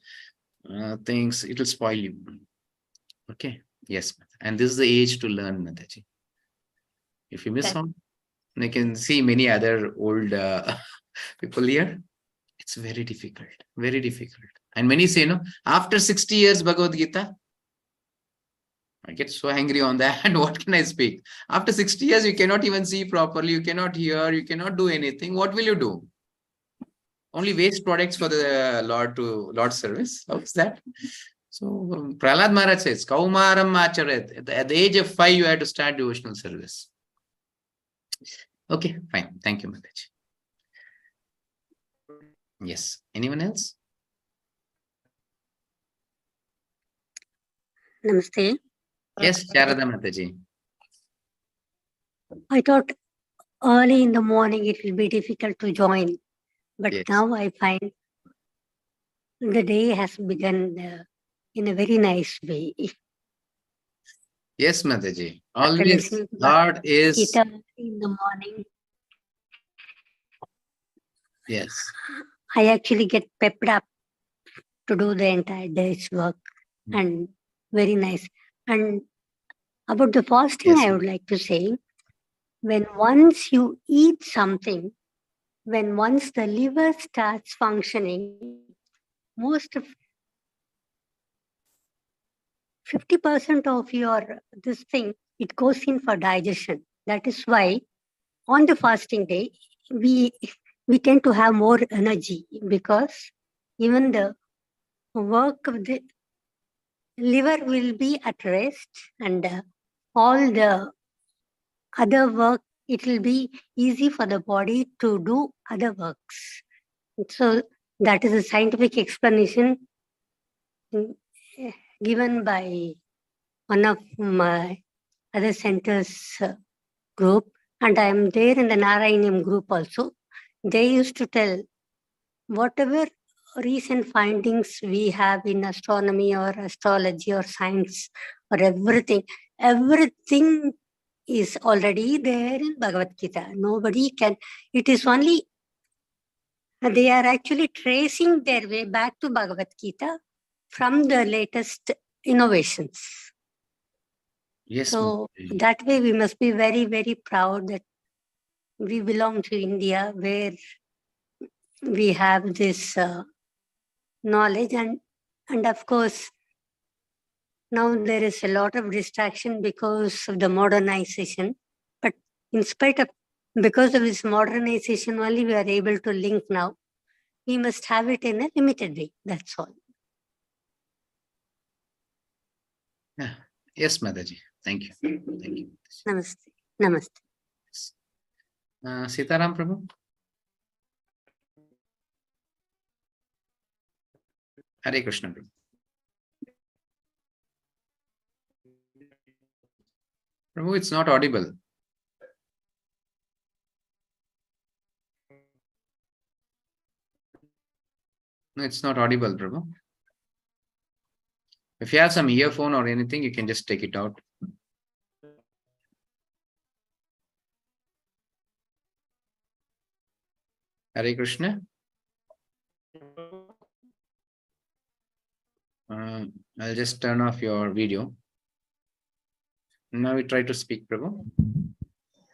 things. It will spoil you. Okay. Yes. And this is the age to learn, Mataji. If you miss on, you can see many other old people here. It's very difficult. Very difficult. And many say, no, after 60 years Bhagavad-Gita, I get so angry on that. And what can I speak? After 60 years, you cannot even see properly. You cannot hear. You cannot do anything. What will you do? Only waste products for the Lord service. How is that? So Prahlad Maharaj says, Kaumaram Acharet. At the age of 5, you have to start devotional service. Okay, fine. Thank you, Mataji. Yes. Anyone else? Namaste. Yes, Sharada Mataji. I thought early in the morning it will be difficult to join, but now I find the day has begun in a very nice way. Yes, Mataji. Always, Lord is... In the morning. Yes. I actually get pepped up to do the entire day's work and very nice. And about the fasting, I would like to say, when once you eat something, when once the liver starts functioning, most of 50% of your this thing, it goes in for digestion. That is why on the fasting day, we tend to have more energy because even the work of the liver will be at rest and all the other work, it will be easy for the body to do other works. So that is a scientific explanation given by one of my other centers group, and I am there in the Narayanium group also. They used to tell whatever recent findings we have in astronomy or astrology or science or everything is already there in Bhagavad-Gita. Nobody can, it is only, they are actually tracing their way back to Bhagavad-Gita from the latest innovations. Yes. So that way we must be very, very proud that we belong to India where we have this knowledge and of course now there is a lot of distraction because of the modernization, but in spite of, because of this modernization only we are able to link now. We must have it in a limited way, that's all. Yeah. Yes, Mataji. Thank you. Thank you. Namaste. Namaste. Sitaram Prabhu. Hare Krishna Prabhu. Prabhu, it's not audible. No, it's not audible, Prabhu. If you have some earphone or anything, you can just take it out. Hare Krishna. I'll just turn off your video. Now we try to speak, Prabhu.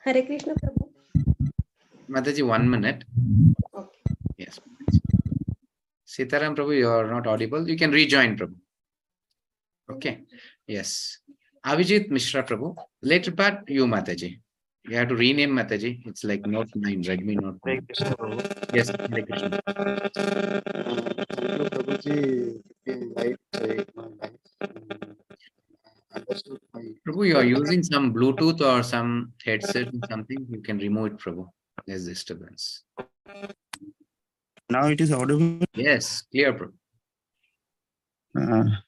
Hare Krishna, Prabhu. Mataji, 1 minute. Okay. Yes. Sitaram Prabhu, you are not audible. You can rejoin, Prabhu. Okay. Yes. Avijit Mishra Prabhu. Later part, you, Mataji. You have to rename Mataji. It's like Note 9, Redmi Note 9. Yes, Hare Krishna. Prabhu, you are using some Bluetooth or some headset or something. You can remove it, Prabhu. There's disturbance. Now it is audible. Yes, clear, Prabhu.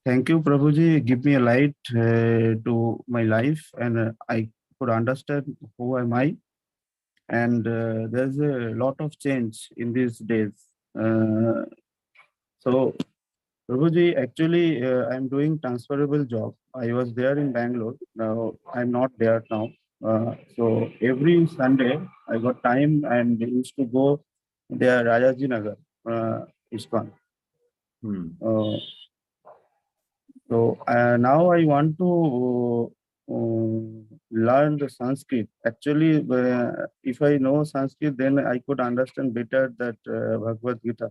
Thank you, Prabhuji. Give me a light to my life, and I could understand who am I. And there's a lot of change in these days. So, Prabhuji, actually, I'm doing transferable job. I was there in Bangalore. Now I'm not there now. So every Sunday I got time and used to go there, Rajaji Nagar, ISKCON. So now I want to learn the Sanskrit. Actually, if I know Sanskrit, then I could understand better that Bhagavad-Gita.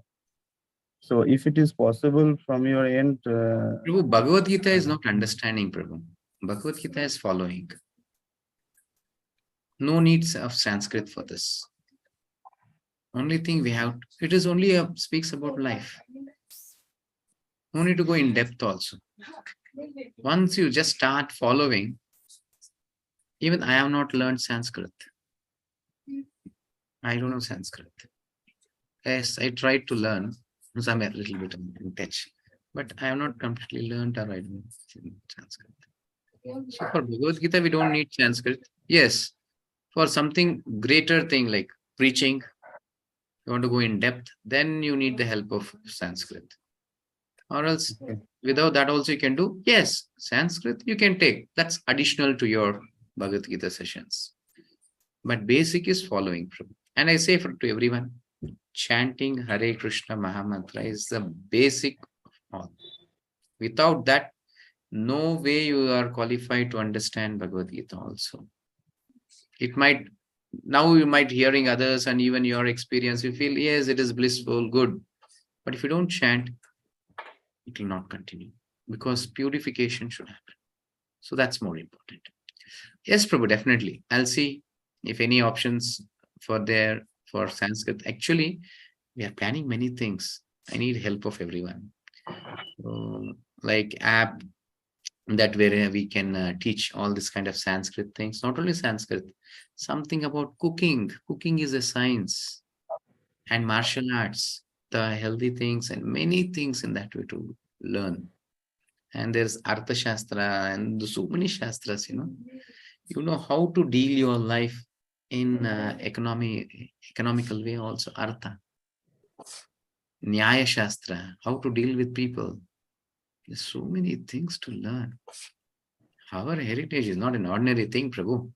So if it is possible from your end... Prabhu, Bhagavad-Gita is not understanding, Prabhu. Bhagavad-Gita is following. No needs of Sanskrit for this. Only thing we have, it is only speaks about life. No need to go in depth also. Once you just start following, even I have not learned Sanskrit. I don't know Sanskrit. Yes, I tried to learn. I'm a little bit in touch, but I have not completely learned or I don't know Sanskrit. So for Bhagavad-Gita, we don't need Sanskrit. Yes, for something greater thing like preaching, you want to go in depth, then you need the help of Sanskrit. Or else, without that also you can do. Yes, Sanskrit you can take. That's additional to your Bhagavad Gita sessions. But basic is following. And I say to everyone, chanting Hare Krishna Mahamantra is the basic of all. Without that, no way you are qualified to understand Bhagavad Gita also. It might, now you might hearing others and even your experience, you feel, yes, it is blissful, good. But if you don't chant, it will not continue because purification should happen. So that's more important. Yes, Prabhu, definitely. I'll see if any options for Sanskrit. Actually, we are planning many things. I need help of everyone. Like app that where we can teach all this kind of Sanskrit things. Not only Sanskrit, something about cooking. Cooking is a science and martial arts, the healthy things and many things in that way to learn. And there's Artha Shastra and so many Shastras, you know how to deal your life in economical way also. Artha. Nyaya Shastra, how to deal with people. There's so many things to learn. Our heritage is not an ordinary thing, Prabhu.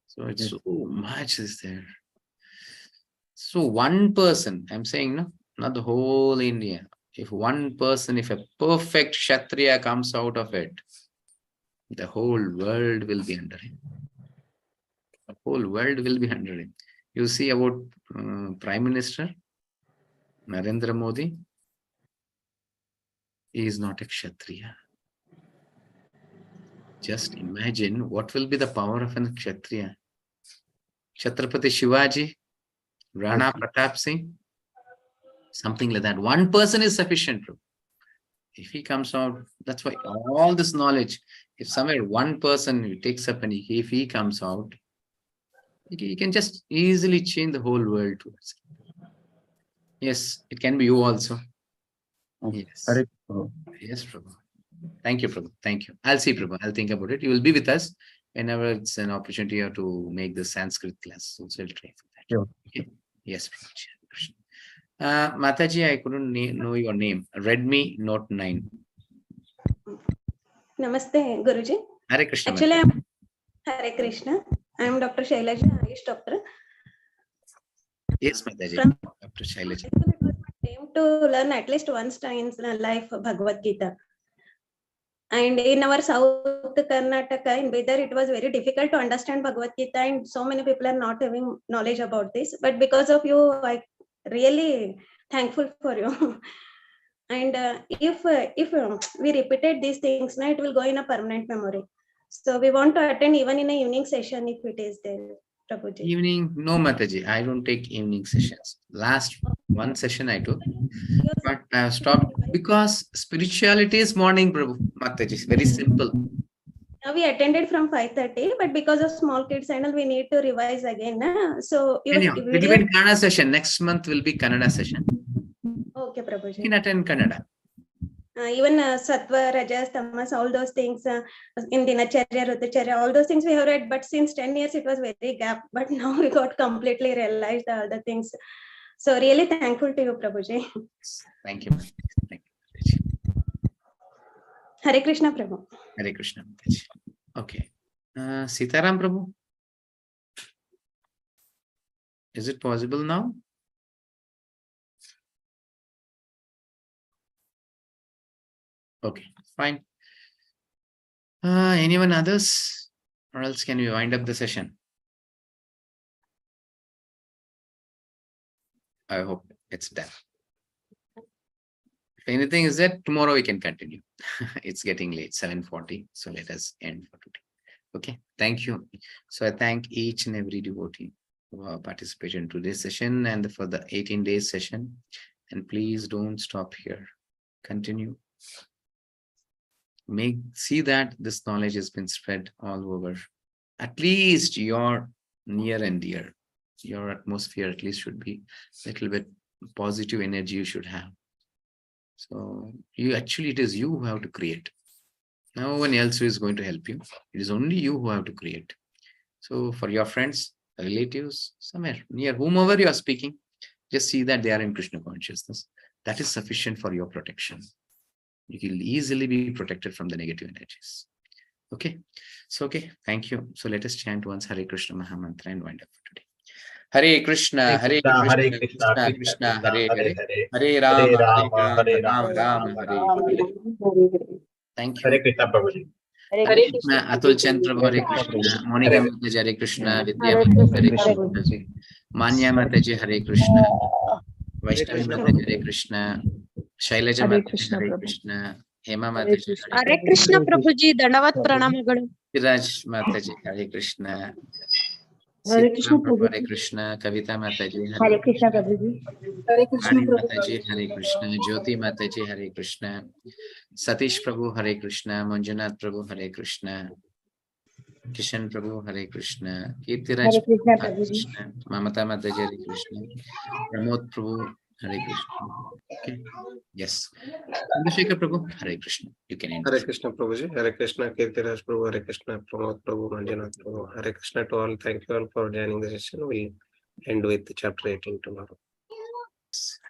So it's so much is there. So one person, I'm saying, no, not the whole India. If one person, if a perfect Kshatriya comes out of it, the whole world will be under him. The whole world will be under him. You see about Prime Minister Narendra Modi, he is not a Kshatriya. Just imagine what will be the power of a Kshatriya. Chhatrapati Shivaji, Rana Pratap Singh, something like that. One person is sufficient. If he comes out, that's why all this knowledge, if somewhere one person takes up and if he comes out, he can just easily change the whole world towards it. Yes, it can be you also. Yes. Yes, Prabhu. Thank you, Prabhu. Thank you. I'll see, Prabhu. I'll think about it. You will be with us whenever it's an opportunity to make the Sanskrit class. So we'll try for that. Sure. Okay. Yes, Prabhu. Mataji, I couldn't know your name. Redmi Note 9. Namaste, Guruji. Hare Krishna. Actually, Hare Krishna. I am Dr. Shailaja, Ayush doctor. Yes, Mataji. Dr. Shailaja. I aim to learn at least once in life Bhagavad Gita. And in our South Karnataka, in Bidar, it was very difficult to understand Bhagavad Gita, and so many people are not having knowledge about this. But because of you, I really thankful for you. And if we repeated these things, now it will go in a permanent memory. So we want to attend even in a evening session if it is there, Prabhuji. Evening, no Mataji. I don't take evening sessions. Last one session I took, but I have stopped because spirituality is morning, Prabhu. Mataji. It's very simple. Now we attended from 5:30, but because of small kids and all, we need to revise again. So Anyhow, it will be in Kannada session. Next month will be Kannada session. Okay, Prabhuji. You can attend Kannada. Even Sattva, Rajas, Tamas, all those things in Dinacharya, Rutacharya, all those things we have read, but since 10 years it was very gap, but now we got completely realized all the things. So really thankful to you, Prabhuji. Thank you. Thank you. Hare Krishna, Prabhu. Hare Krishna. Okay. Sitaram, Prabhu. Is it possible now? Okay, fine. Anyone others? Or else can we wind up the session? I hope it's done. If anything is there, tomorrow we can continue. It's getting late, 7:40. So let us end for today. Okay, thank you. So I thank each and every devotee who participated in today's session and for the 18 days session. And please don't stop here. Continue. See that this knowledge has been spread all over. At least your near and dear, your atmosphere at least should be a little bit positive energy you should have. So it is you who have to create. No one else who is going to help you. It is only you who have to create. So for your friends, relatives, somewhere near whomever you are speaking, just see that they are in Krishna consciousness. That is sufficient for your protection. You will easily be protected from the negative energies. Okay. So, okay. Thank you. So let us chant once Hare Krishna Mahamantra and wind up for today. Hare Krishna, Hare Krishna, Krishna Krishna, Hare Hare, Hare Rama, Hare Rama, Hare Hare. Thank you. Hare Krishna, Prabhuji. Hare Krishna, Atul Chandra, Hare Krishna, Monica Mataji, Hare Krishna, Vidya Mataji, Hare Krishna, Manya Mataji, Hare Krishna, Vaishnavi Mataji, Hare Krishna, Shailaja Mataji, Hare Krishna, Hema Mataji, Hare Krishna, Prabhuji, Dandavat Pranamagal. Raj Mataji, Hare Krishna, Hare Krishna, Prabhuji. Hare Krishna, Kavita Mataji, Hare Krishna, Prabhuji. Hare Krishna, Hari Mataji, Hare Krishna, Jyoti Mataji, Hare Krishna, Satish Prabhu, Hare Krishna, Manjunath Prabhu, Hare Krishna, Kishan Prabhu, Hare Krishna, Kirtiraj, Hare Krishna, Hare Prabhuji. Krishna, Mamata Mataji, Hare Krishna, Pramod Prabhu, Hare Krishna. Okay. Yes. Chandrasekhar Prabhu, Hare Krishna. You can end. Hare Krishna, Prabhuji. Hare Krishna, Kirtiraj Prabhu, Hare Krishna, Pramod Prabhu, Manjunath Prabhu. Hare Krishna to all. Thank you all for joining the session. We'll end with chapter 18 tomorrow.